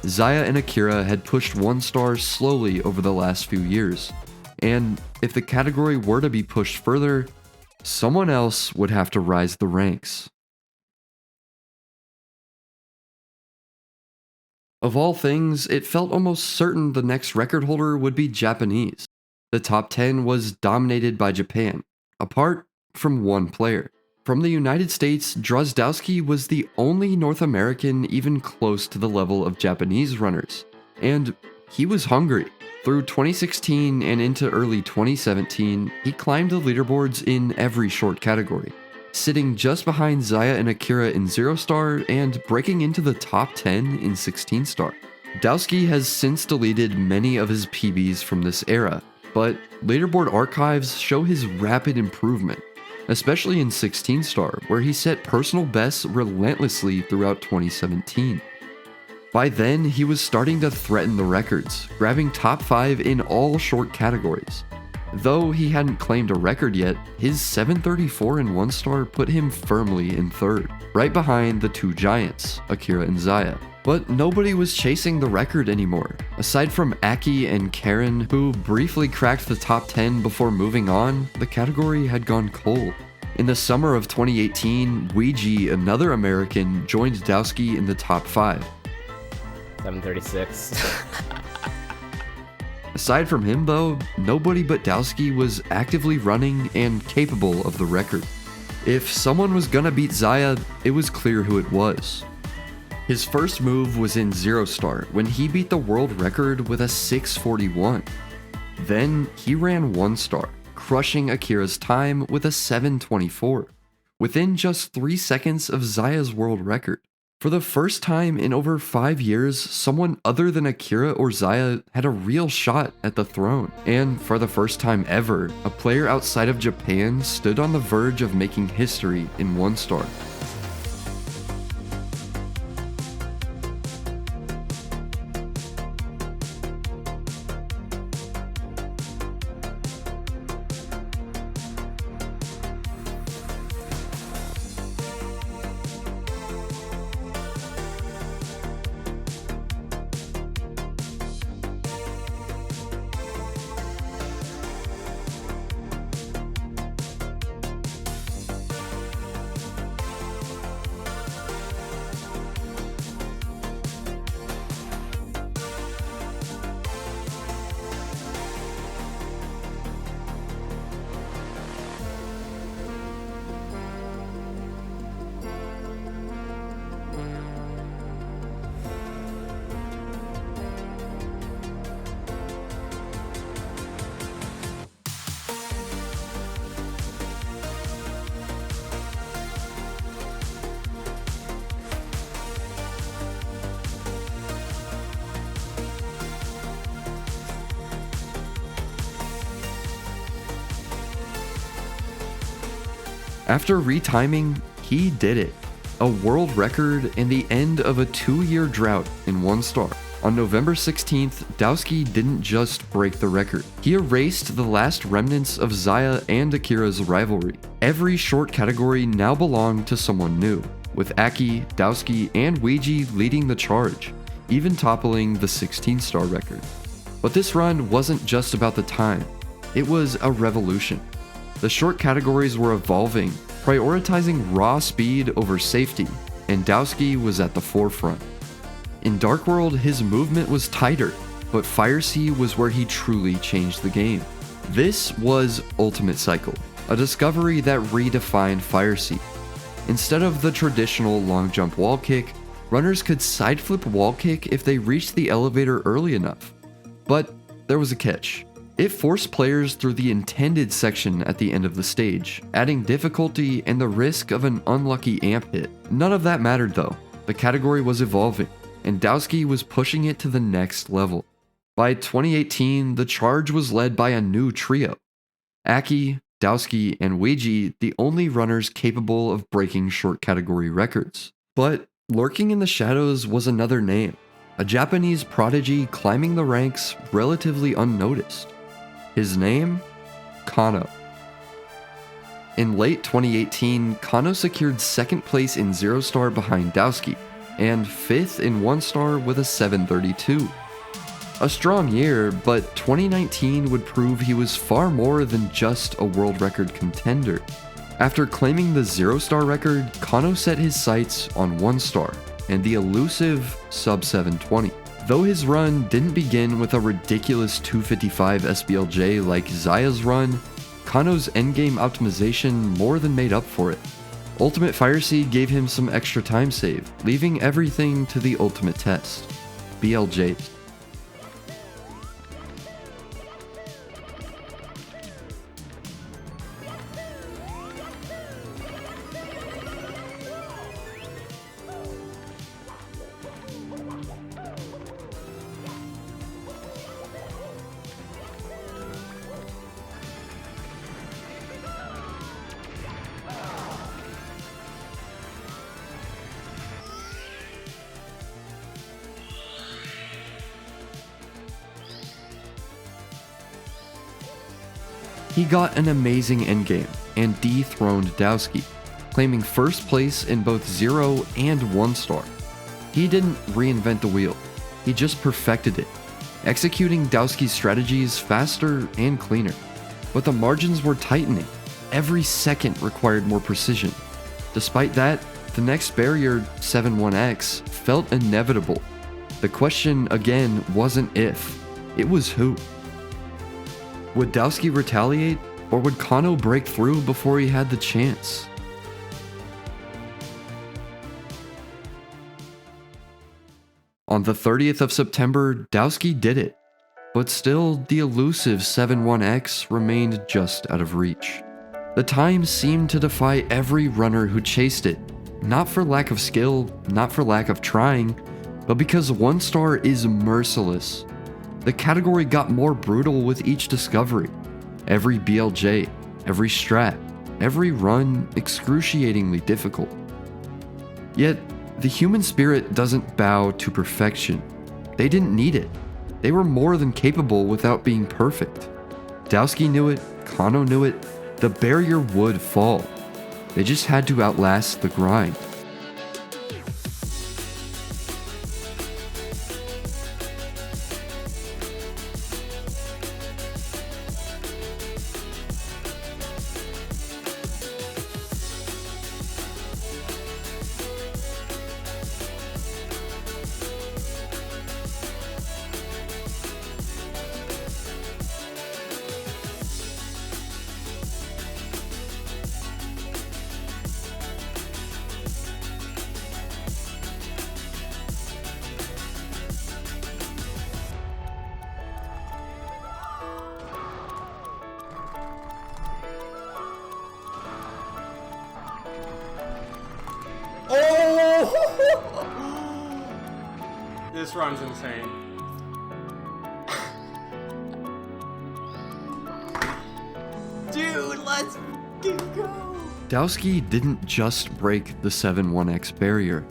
Zaya and Akira had pushed 1 star slowly over the last few years, and if the category were to be pushed further, someone else would have to rise the ranks. Of all things, it felt almost certain the next record holder would be Japanese. The top 10 was dominated by Japan, apart from one player. From the United States, Drozdowsky was the only North American even close to the level of Japanese runners, and he was hungry. Through 2016 and into early 2017, he climbed the leaderboards in every short category, sitting just behind Zaya and Akira in 0 star and breaking into the top 10 in 16 star. Dowski has since deleted many of his PBs from this era, but leaderboard archives show his rapid improvement, especially in 16 star, where he set personal bests relentlessly throughout 2017. By then, he was starting to threaten the records, grabbing top 5 in all short categories. Though he hadn't claimed a record yet, his 734 in 1 star put him firmly in 3rd, right behind the 2 giants, Akira and Zaya. But nobody was chasing the record anymore, aside from Aki and Karen, who briefly cracked the top 10 before moving on. The category had gone cold. In the summer of 2018, Suigi, another American, joined Dowski in the top 5. 736. Aside from him though, nobody but Dowski was actively running and capable of the record. If someone was gonna beat Xayah, it was clear who it was. His first move was in 0 star when he beat the world record with a 641. Then he ran 1 star, crushing Akira's time with a 724, within just 3 seconds of Xayah's world record. For the first time in over 5 years, someone other than Akira or Xayah had a real shot at the throne. And for the first time ever, a player outside of Japan stood on the verge of making history in 1 star. After retiming, he did it. A world record and the end of a 2-year drought in 1 star. On November 16th, Dowski didn't just break the record. He erased the last remnants of Xayah and Akira's rivalry. Every short category now belonged to someone new, with Aki, Dowski, and Suigi leading the charge, even toppling the 16-star record. But this run wasn't just about the time. It was a revolution. The short categories were evolving, prioritizing raw speed over safety, and Dowski was at the forefront. In Dark World, his movement was tighter, but Fire Sea was where he truly changed the game. This was Ultimate Cycle, a discovery that redefined Fire Sea. Instead of the traditional long jump wall kick, runners could side flip wall kick if they reached the elevator early enough. But there was a catch. It forced players through the intended section at the end of the stage, adding difficulty and the risk of an unlucky amp hit. None of that mattered though. The category was evolving, and Dowski was pushing it to the next level. By 2018, the charge was led by a new trio. Aki, Dowski, and Suigi, the only runners capable of breaking short category records. But lurking in the shadows was another name, a Japanese prodigy climbing the ranks relatively unnoticed. His name? Kano. In late 2018, Kano secured 2nd place in 0 star behind Dowski, and 5th in 1 star with a 732. A strong year, but 2019 would prove he was far more than just a world record contender. After claiming the 0 star record, Kano set his sights on 1 star, and the elusive sub 720. Though his run didn't begin with a ridiculous 255 SBLJ like Xayah's run, Kano's endgame optimization more than made up for it. Ultimate Fire Sea gave him some extra time save, leaving everything to the ultimate test. BLJs. He got an amazing endgame and dethroned Dowski, claiming 1st place in both 0 and 1 star. He didn't reinvent the wheel, he just perfected it, executing Dowski's strategies faster and cleaner. But the margins were tightening. Every second required more precision. Despite that, the next barrier, 7-1X, felt inevitable. The question, again, wasn't if, it was who. Would Dowski retaliate, or would Kano break through before he had the chance? On the 30th of September, Dowski did it, but still the elusive 7-1X remained just out of reach. The time seemed to defy every runner who chased it, not for lack of skill, not for lack of trying, but because 1 star is merciless. The category got more brutal with each discovery. Every BLJ, every strat, every run excruciatingly difficult. Yet, the human spirit doesn't bow to perfection. They didn't need it. They were more than capable without being perfect. Dowski knew it, Kano knew it, the barrier would fall. They just had to outlast the grind. This run's insane. Dude, let's go! Dowski didn't just break the 7-1X barrier.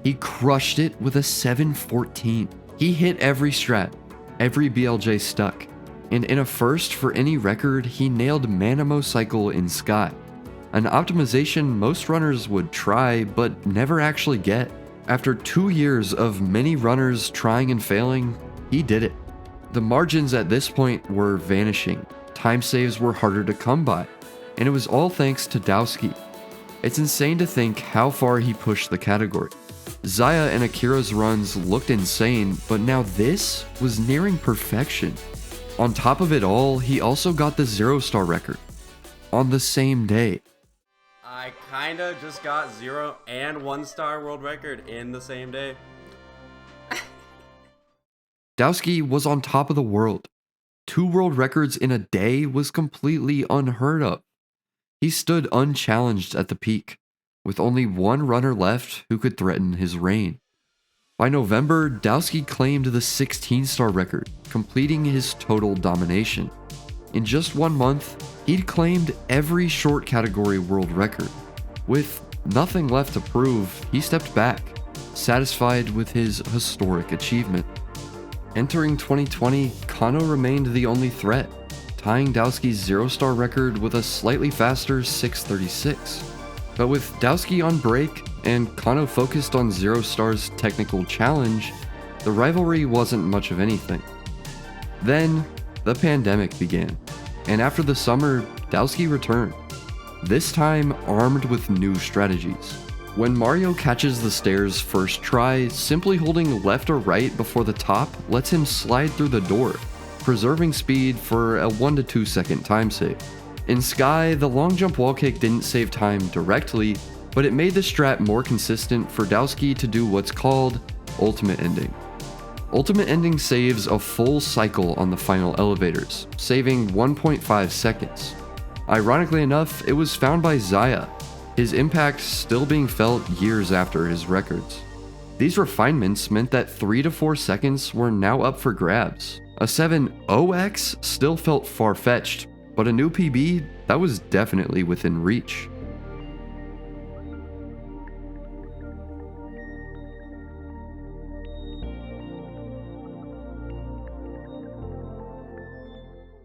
He crushed it with a 7-14. He hit every strat, every BLJ stuck, and in a first for any record, he nailed Mana Cycle in Sky, an optimization most runners would try but never actually get. After 2 years of many runners trying and failing, he did it. The margins at this point were vanishing, time saves were harder to come by, and it was all thanks to Dowski. It's insane to think how far he pushed the category. Zaya and Akira's runs looked insane, but now this was nearing perfection. On top of it all, he also got the 0-star record on the same day. I kinda just got 0 and 1-star world record in the same day. Dowski was on top of the world. 2 world records in a day was completely unheard of. He stood unchallenged at the peak, with only 1 runner left who could threaten his reign. By November, Dowski claimed the 16-star record, completing his total domination. In just 1 month, he'd claimed every short category world record. With nothing left to prove, he stepped back, satisfied with his historic achievement. Entering 2020, Kano remained the only threat, tying Dowski's 0-star record with a slightly faster 6:36. But with Dowski on break and Kano focused on 0-star's technical challenge, the rivalry wasn't much of anything. Then, the pandemic began, and after the summer, Dowski returned, this time armed with new strategies. When Mario catches the stairs first try, simply holding left or right before the top lets him slide through the door, preserving speed for a 1 to 2 second time save. In Sky, the long jump wall kick didn't save time directly, but it made the strat more consistent for Dowski to do what's called Ultimate Ending. Ultimate Ending saves a full cycle on the final elevators, saving 1.5 seconds. Ironically enough, it was found by Zaya, his impact still being felt years after his records. These refinements meant that 3 to 4 seconds were now up for grabs. A 7-0X still felt far-fetched, but a new PB that was definitely within reach.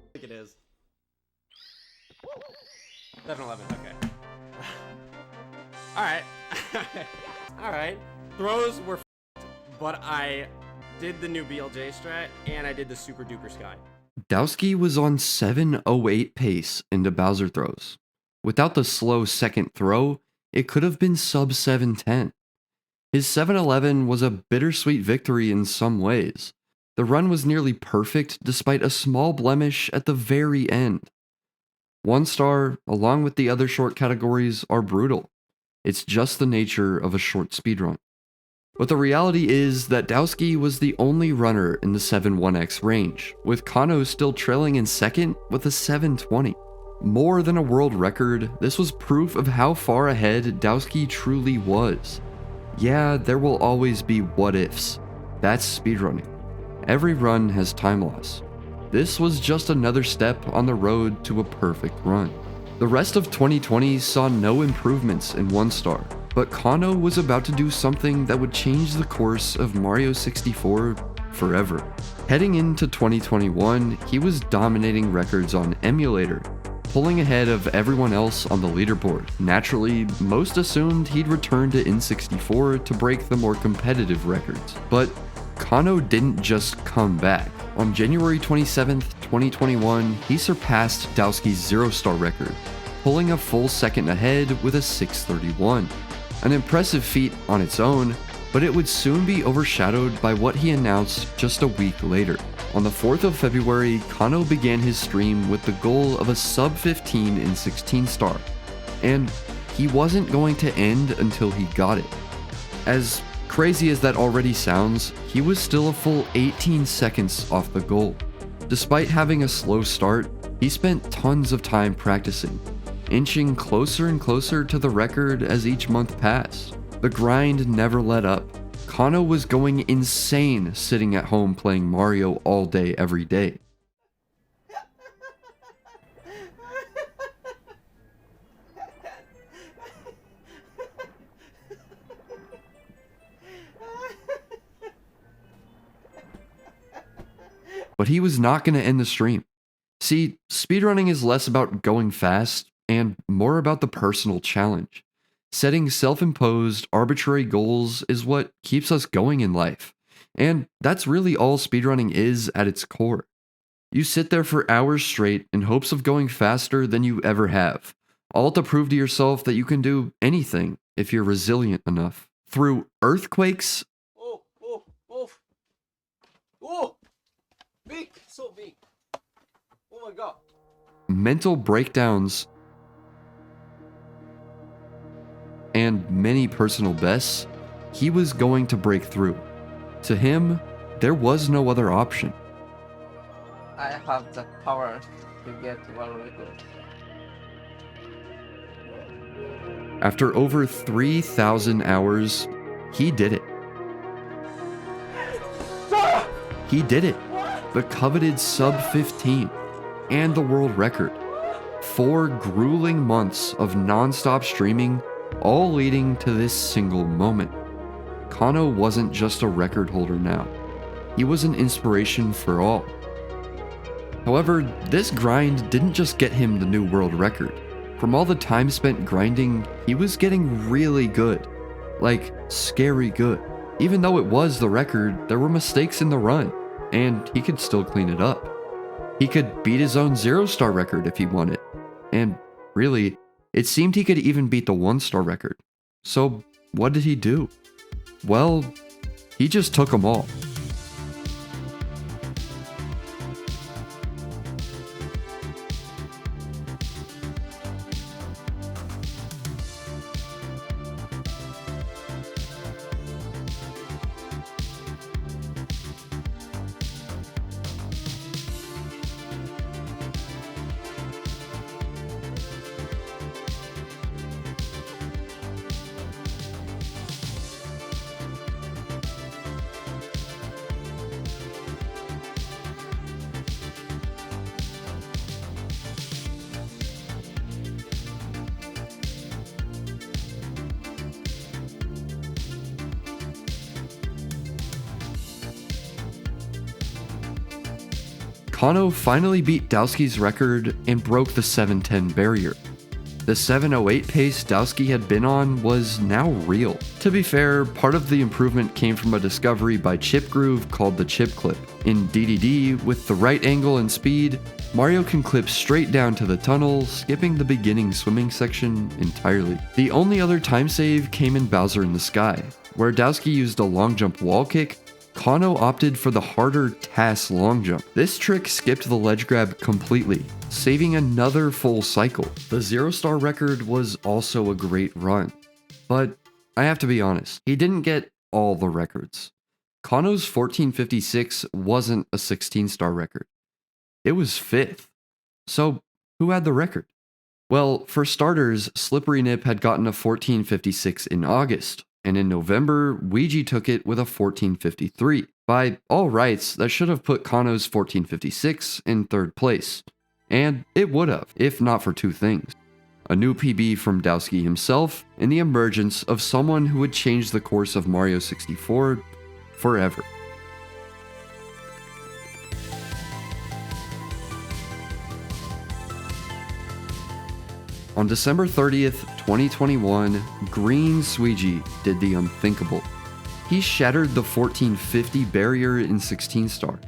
I think it is. 7-11, okay. Alright. Alright. Throws were but I did the new BLJ strat, and I did the super duper Sky. Dowski was on 7:08 pace into Bowser throws. Without the slow second throw, it could have been sub 7:10. His 7:11 was a bittersweet victory in some ways. The run was nearly perfect despite a small blemish at the very end. 1 star, along with the other short categories, are brutal. It's just the nature of a short speedrun. But the reality is that Dowski was the only runner in the 7-1x range, with Kano still trailing in second with a 720. More than a world record, this was proof of how far ahead Dowski truly was. Yeah, there will always be what ifs. That's speedrunning. Every run has time loss. This was just another step on the road to a perfect run. The rest of 2020 saw no improvements in 1-star, but Kano was about to do something that would change the course of Mario 64 forever. Heading into 2021, he was dominating records on emulator, pulling ahead of everyone else on the leaderboard. Naturally, most assumed he'd return to N64 to break the more competitive records. But Kano didn't just come back. On January 27th, 2021, he surpassed Dowski's 0-star record, pulling a full second ahead with a 631. An impressive feat on its own, but it would soon be overshadowed by what he announced just a week later. On the 4th of February, Kano began his stream with the goal of a sub 15 in 16-star, and he wasn't going to end until he got it. As crazy as that already sounds, he was still a full 18 seconds off the goal. Despite having a slow start, he spent tons of time practicing, inching closer and closer to the record as each month passed. The grind never let up. Kano was going insane sitting at home playing Mario all day every day. But he was not going to end the stream. See, speedrunning is less about going fast and more about the personal challenge. Setting self-imposed, arbitrary goals is what keeps us going in life. And that's really all speedrunning is at its core. You sit there for hours straight in hopes of going faster than you ever have, all to prove to yourself that you can do anything if you're resilient enough. Through earthquakes, Big, so big. Oh my god. mental breakdowns, and many personal bests, he was going to break through. To him, there was no other option. I have the power to get world record. After over 3,000 hours, he did it. He did it. The coveted sub 15 and the world record. 4 grueling months of non-stop streaming, all leading to this single moment. Kano wasn't just a record holder now. He was an inspiration for all. However, this grind didn't just get him the new world record. From all the time spent grinding, he was getting really good. Like, scary good. Even though it was the record, there were mistakes in the run, and he could still clean it up. He could beat his own 0-star record if he wanted. And really, it seemed he could even beat the 1-star record. So what did he do? Well, he just took them all. Kano finally beat Dowski's record and broke the 710 barrier. The 708 pace Dowski had been on was now real. To be fair, part of the improvement came from a discovery by Chipgroove called the chip clip. In DDD, with the right angle and speed, Mario can clip straight down to the tunnel, skipping the beginning swimming section entirely. The only other time save came in Bowser in the Sky, where Dowski used a long jump wall kick. Kano opted for the harder TAS long jump. This trick skipped the ledge grab completely, saving another full cycle. The 0-star record was also a great run, but I have to be honest, he didn't get all the records. Kano's 1456 wasn't a 16-star record. It was 5th. So, who had the record? Well, for starters, Slippery Nip had gotten a 1456 in August, and in November, Suigi took it with a 1453. By all rights, that should have put Kano's 1456 in 3rd place. And it would have, if not for 2 things. A new PB from Dowski himself, and the emergence of someone who would change the course of Mario 64 forever. On December 30th, 2021, Green Suigi did the unthinkable. He shattered the 1450 barrier in 16-star.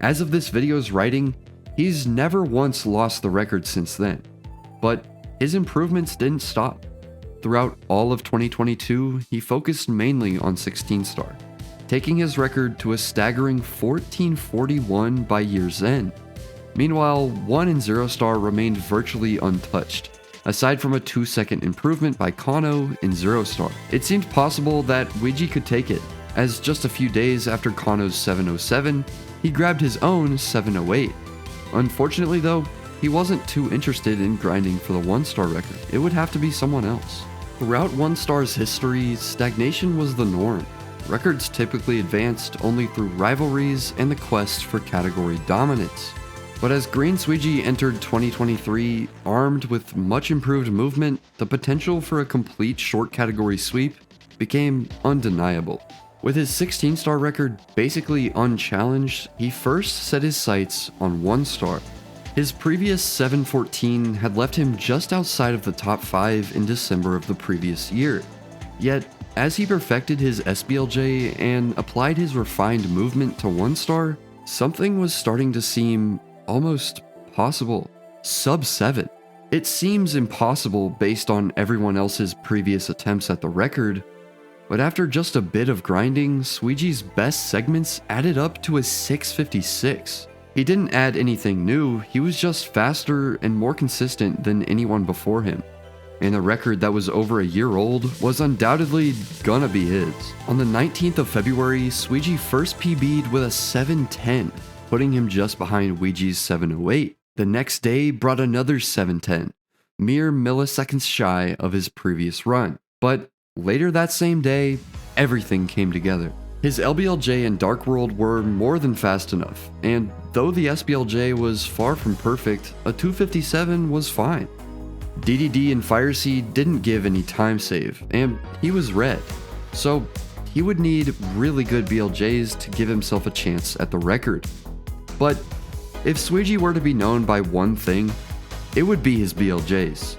As of this video's writing, he's never once lost the record since then. But his improvements didn't stop. Throughout all of 2022, he focused mainly on 16-star, taking his record to a staggering 1441 by year's end. Meanwhile, 1 and 0-star remained virtually untouched, aside from a 2-second improvement by Kano in 0-star. It seemed possible that Suigi could take it, as just a few days after Kano's 707, he grabbed his own 708. Unfortunately though, he wasn't too interested in grinding for the 1-star record. It would have to be someone else. Throughout 1-star's history, stagnation was the norm. Records typically advanced only through rivalries and the quest for category dominance. But as Green Suigi entered 2023, armed with much improved movement, the potential for a complete short category sweep became undeniable. With his 16-star record basically unchallenged, he first set his sights on 1-star. His previous 714 had left him just outside of the top 5 in December of the previous year. Yet, as he perfected his SBLJ and applied his refined movement to 1-star, something was starting to seem almost possible. Sub 7. It seems impossible based on everyone else's previous attempts at the record, but after just a bit of grinding, Suigi's best segments added up to a 656. He didn't add anything new, he was just faster and more consistent than anyone before him. And a record that was over a year old was undoubtedly gonna be his. On the 19th of February, Suigi first PB'd with a 710, putting him just behind Luigi's 708. The next day brought another 710, mere milliseconds shy of his previous run. But later that same day, everything came together. His LBLJ and Dark World were more than fast enough, and though the SBLJ was far from perfect, a 257 was fine. DDD and Fire Seed didn't give any time save, and he was red, so he would need really good BLJs to give himself a chance at the record. But if Suigi were to be known by one thing, it would be his BLJs.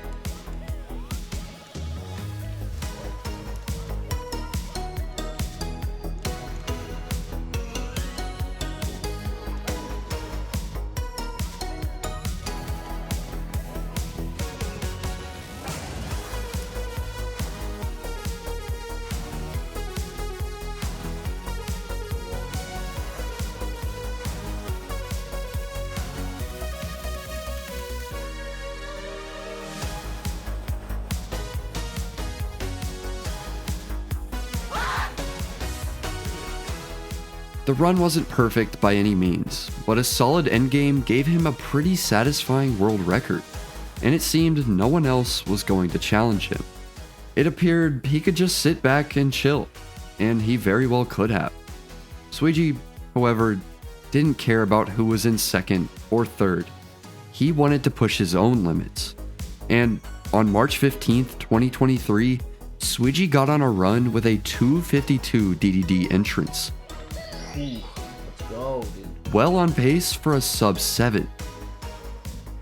The run wasn't perfect by any means, but a solid endgame gave him a pretty satisfying world record, and it seemed no one else was going to challenge him. It appeared he could just sit back and chill, and he very well could have. Suigi, however, didn't care about who was in 2nd or 3rd. He wanted to push his own limits. And on March 15th, 2023, Suigi got on a run with a 252 DDD entrance. Let's go, dude. Well on pace for a sub 7.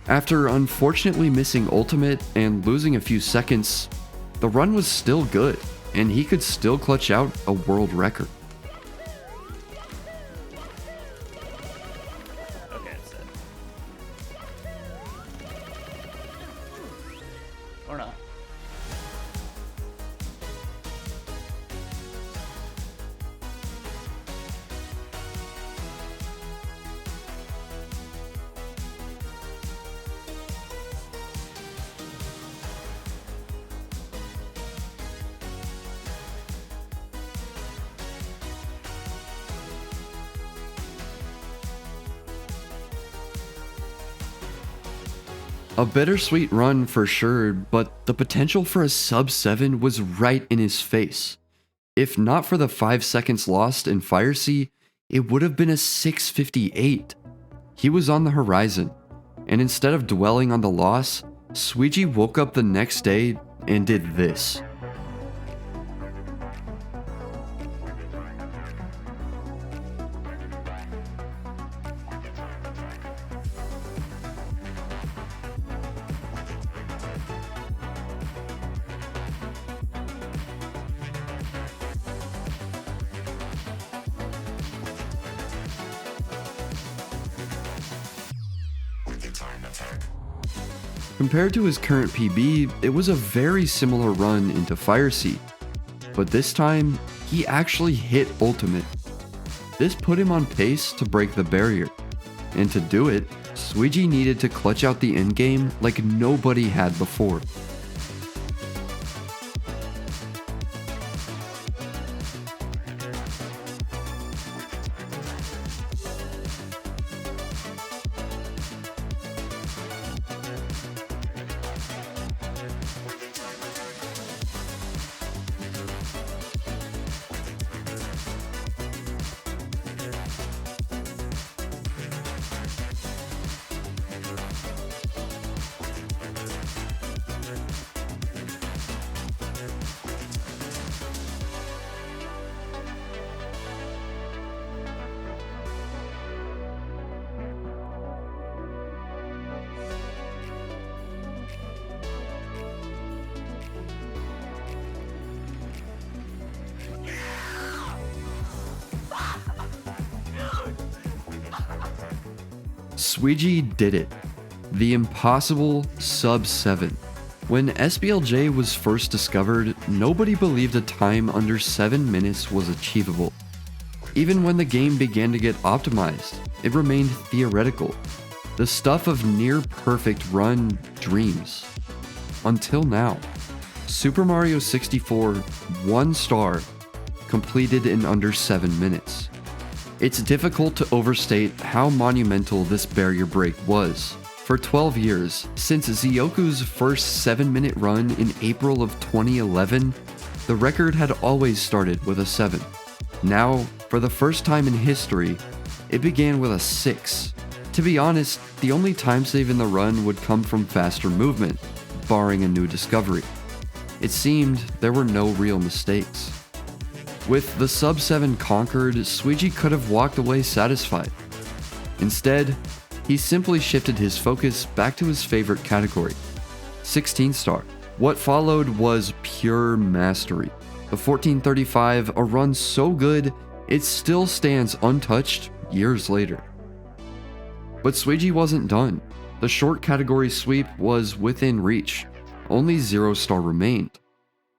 After unfortunately missing ultimate and losing a few seconds, the run was still good, and he could still clutch out a world record. Okay, it's set. Or not. A bittersweet run for sure, but the potential for a sub 7 was right in his face. If not for the 5 seconds lost in Fire Sea, it would have been a 6:58. He was on the horizon, and instead of dwelling on the loss, Suigi woke up the next day and did this. Compared to his current PB, it was a very similar run into Fire Sea, but this time, he actually hit Ultimate. This put him on pace to break the barrier, and to do it, Suigi needed to clutch out the endgame like nobody had before. Suigi did it. The impossible sub 7. When SBLJ was first discovered, nobody believed a time under 7 minutes was achievable. Even when the game began to get optimized, it remained theoretical. The stuff of near perfect run dreams. Until now. Super Mario 64, 1 star, completed in under 7 minutes. It's difficult to overstate how monumental this barrier break was. For 12 years, since Zoku's first 7-minute run in April of 2011, the record had always started with a 7. Now, for the first time in history, it began with a 6. To be honest, the only time save in the run would come from faster movement, barring a new discovery. It seemed there were no real mistakes. With the sub 7 conquered, Suigi could have walked away satisfied. Instead, he simply shifted his focus back to his favorite category, 16 star. What followed was pure mastery. The 1435, a run so good, it still stands untouched years later. But Suigi wasn't done. The short category sweep was within reach. Only 0 star remained.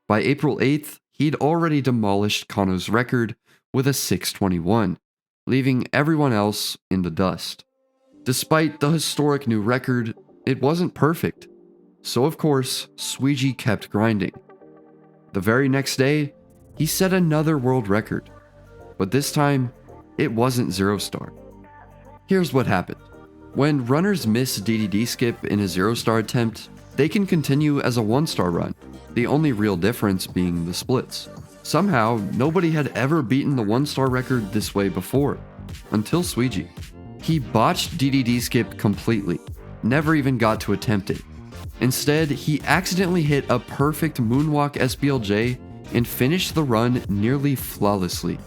By April 8th, he'd already demolished Kano's record with a 621, leaving everyone else in the dust. Despite the historic new record, it wasn't perfect. So of course, Suigi kept grinding. The very next day, he set another world record. But this time, it wasn't 0 star. Here's what happened. When runners miss DDD skip in a 0 star attempt, they can continue as a 1 star run, the only real difference being the splits. Somehow, nobody had ever beaten the 1 star record this way before, until Suigi. He botched DDD skip completely, never even got to attempt it. Instead, he accidentally hit a perfect moonwalk SBLJ and finished the run nearly flawlessly.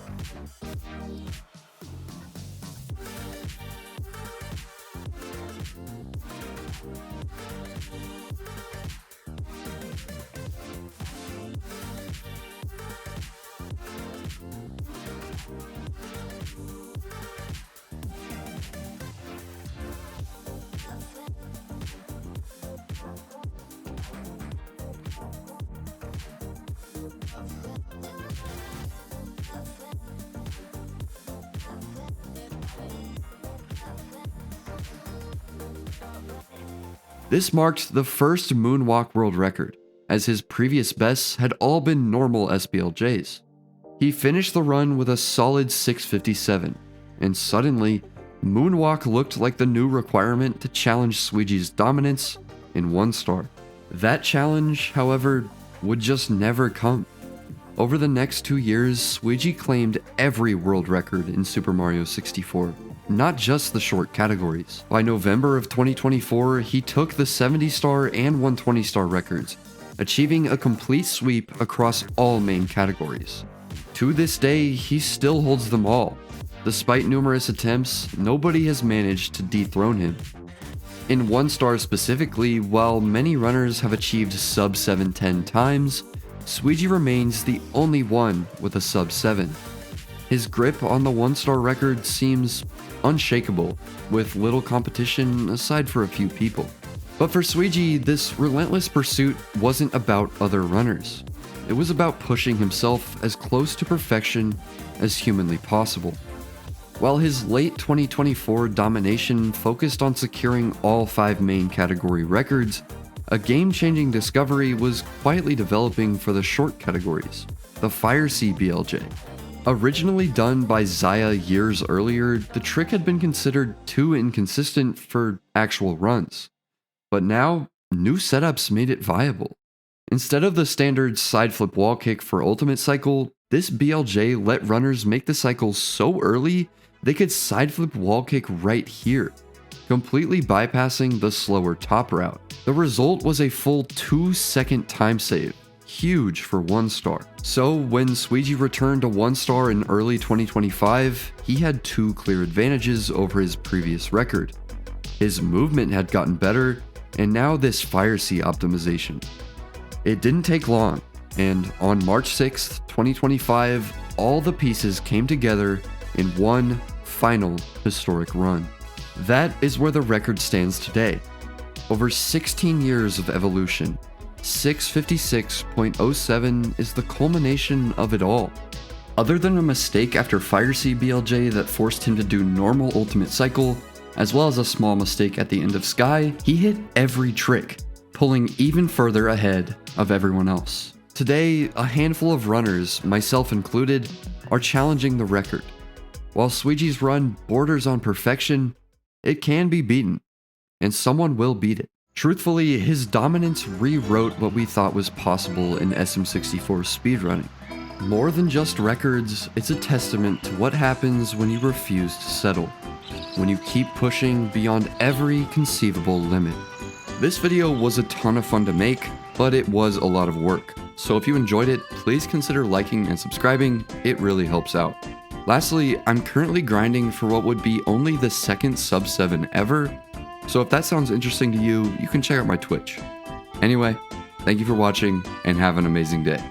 This marked the first moonwalk world record, as his previous bests had all been normal SBLJs. He finished the run with a solid 657, and suddenly, moonwalk looked like the new requirement to challenge Suigi's dominance in 1 star. That challenge, however, would just never come. Over the next 2 years, Suigi claimed every world record in Super Mario 64, not just the short categories. By November of 2024, he took the 70-star and 120-star records, achieving a complete sweep across all main categories. To this day, he still holds them all. Despite numerous attempts, nobody has managed to dethrone him. In 1 star specifically, while many runners have achieved sub 7 10 times, Suigi remains the only one with a sub 7. His grip on the 1 star record seems unshakable, with little competition aside for a few people. But for Suigi, this relentless pursuit wasn't about other runners. It was about pushing himself as close to perfection as humanly possible. While his late 2024 domination focused on securing all 5 main category records, a game-changing discovery was quietly developing for the short categories, the Fire SBLJ. Originally done by Zaya years earlier, the trick had been considered too inconsistent for actual runs. But now, new setups made it viable. Instead of the standard side flip wall kick for Ultimate Cycle, this BLJ let runners make the cycle so early they could side flip wall kick right here, completely bypassing the slower top route. The result was a full 2-second time save, huge for 1 star. So when Suigi returned to 1 star in early 2025, he had 2 clear advantages over his previous record. His movement had gotten better, and now this Fire C optimization. It didn't take long, and on March 6th, 2025, all the pieces came together in one final historic run. That is where the record stands today. Over 16 years of evolution, 656.07 is the culmination of it all. Other than a mistake after Fire SBLJ that forced him to do normal Ultimate Cycle, as well as a small mistake at the end of Sky, he hit every trick, pulling even further ahead of everyone else. Today, a handful of runners, myself included, are challenging the record. While Suigi's run borders on perfection, it can be beaten, and someone will beat it. Truthfully, his dominance rewrote what we thought was possible in SM64 speedrunning. More than just records, it's a testament to what happens when you refuse to settle, when you keep pushing beyond every conceivable limit. This video was a ton of fun to make, but it was a lot of work. So if you enjoyed it, please consider liking and subscribing, it really helps out. Lastly, I'm currently grinding for what would be only the 2nd sub 7 ever, so if that sounds interesting to you, you can check out my Twitch. Anyway, thank you for watching, and have an amazing day.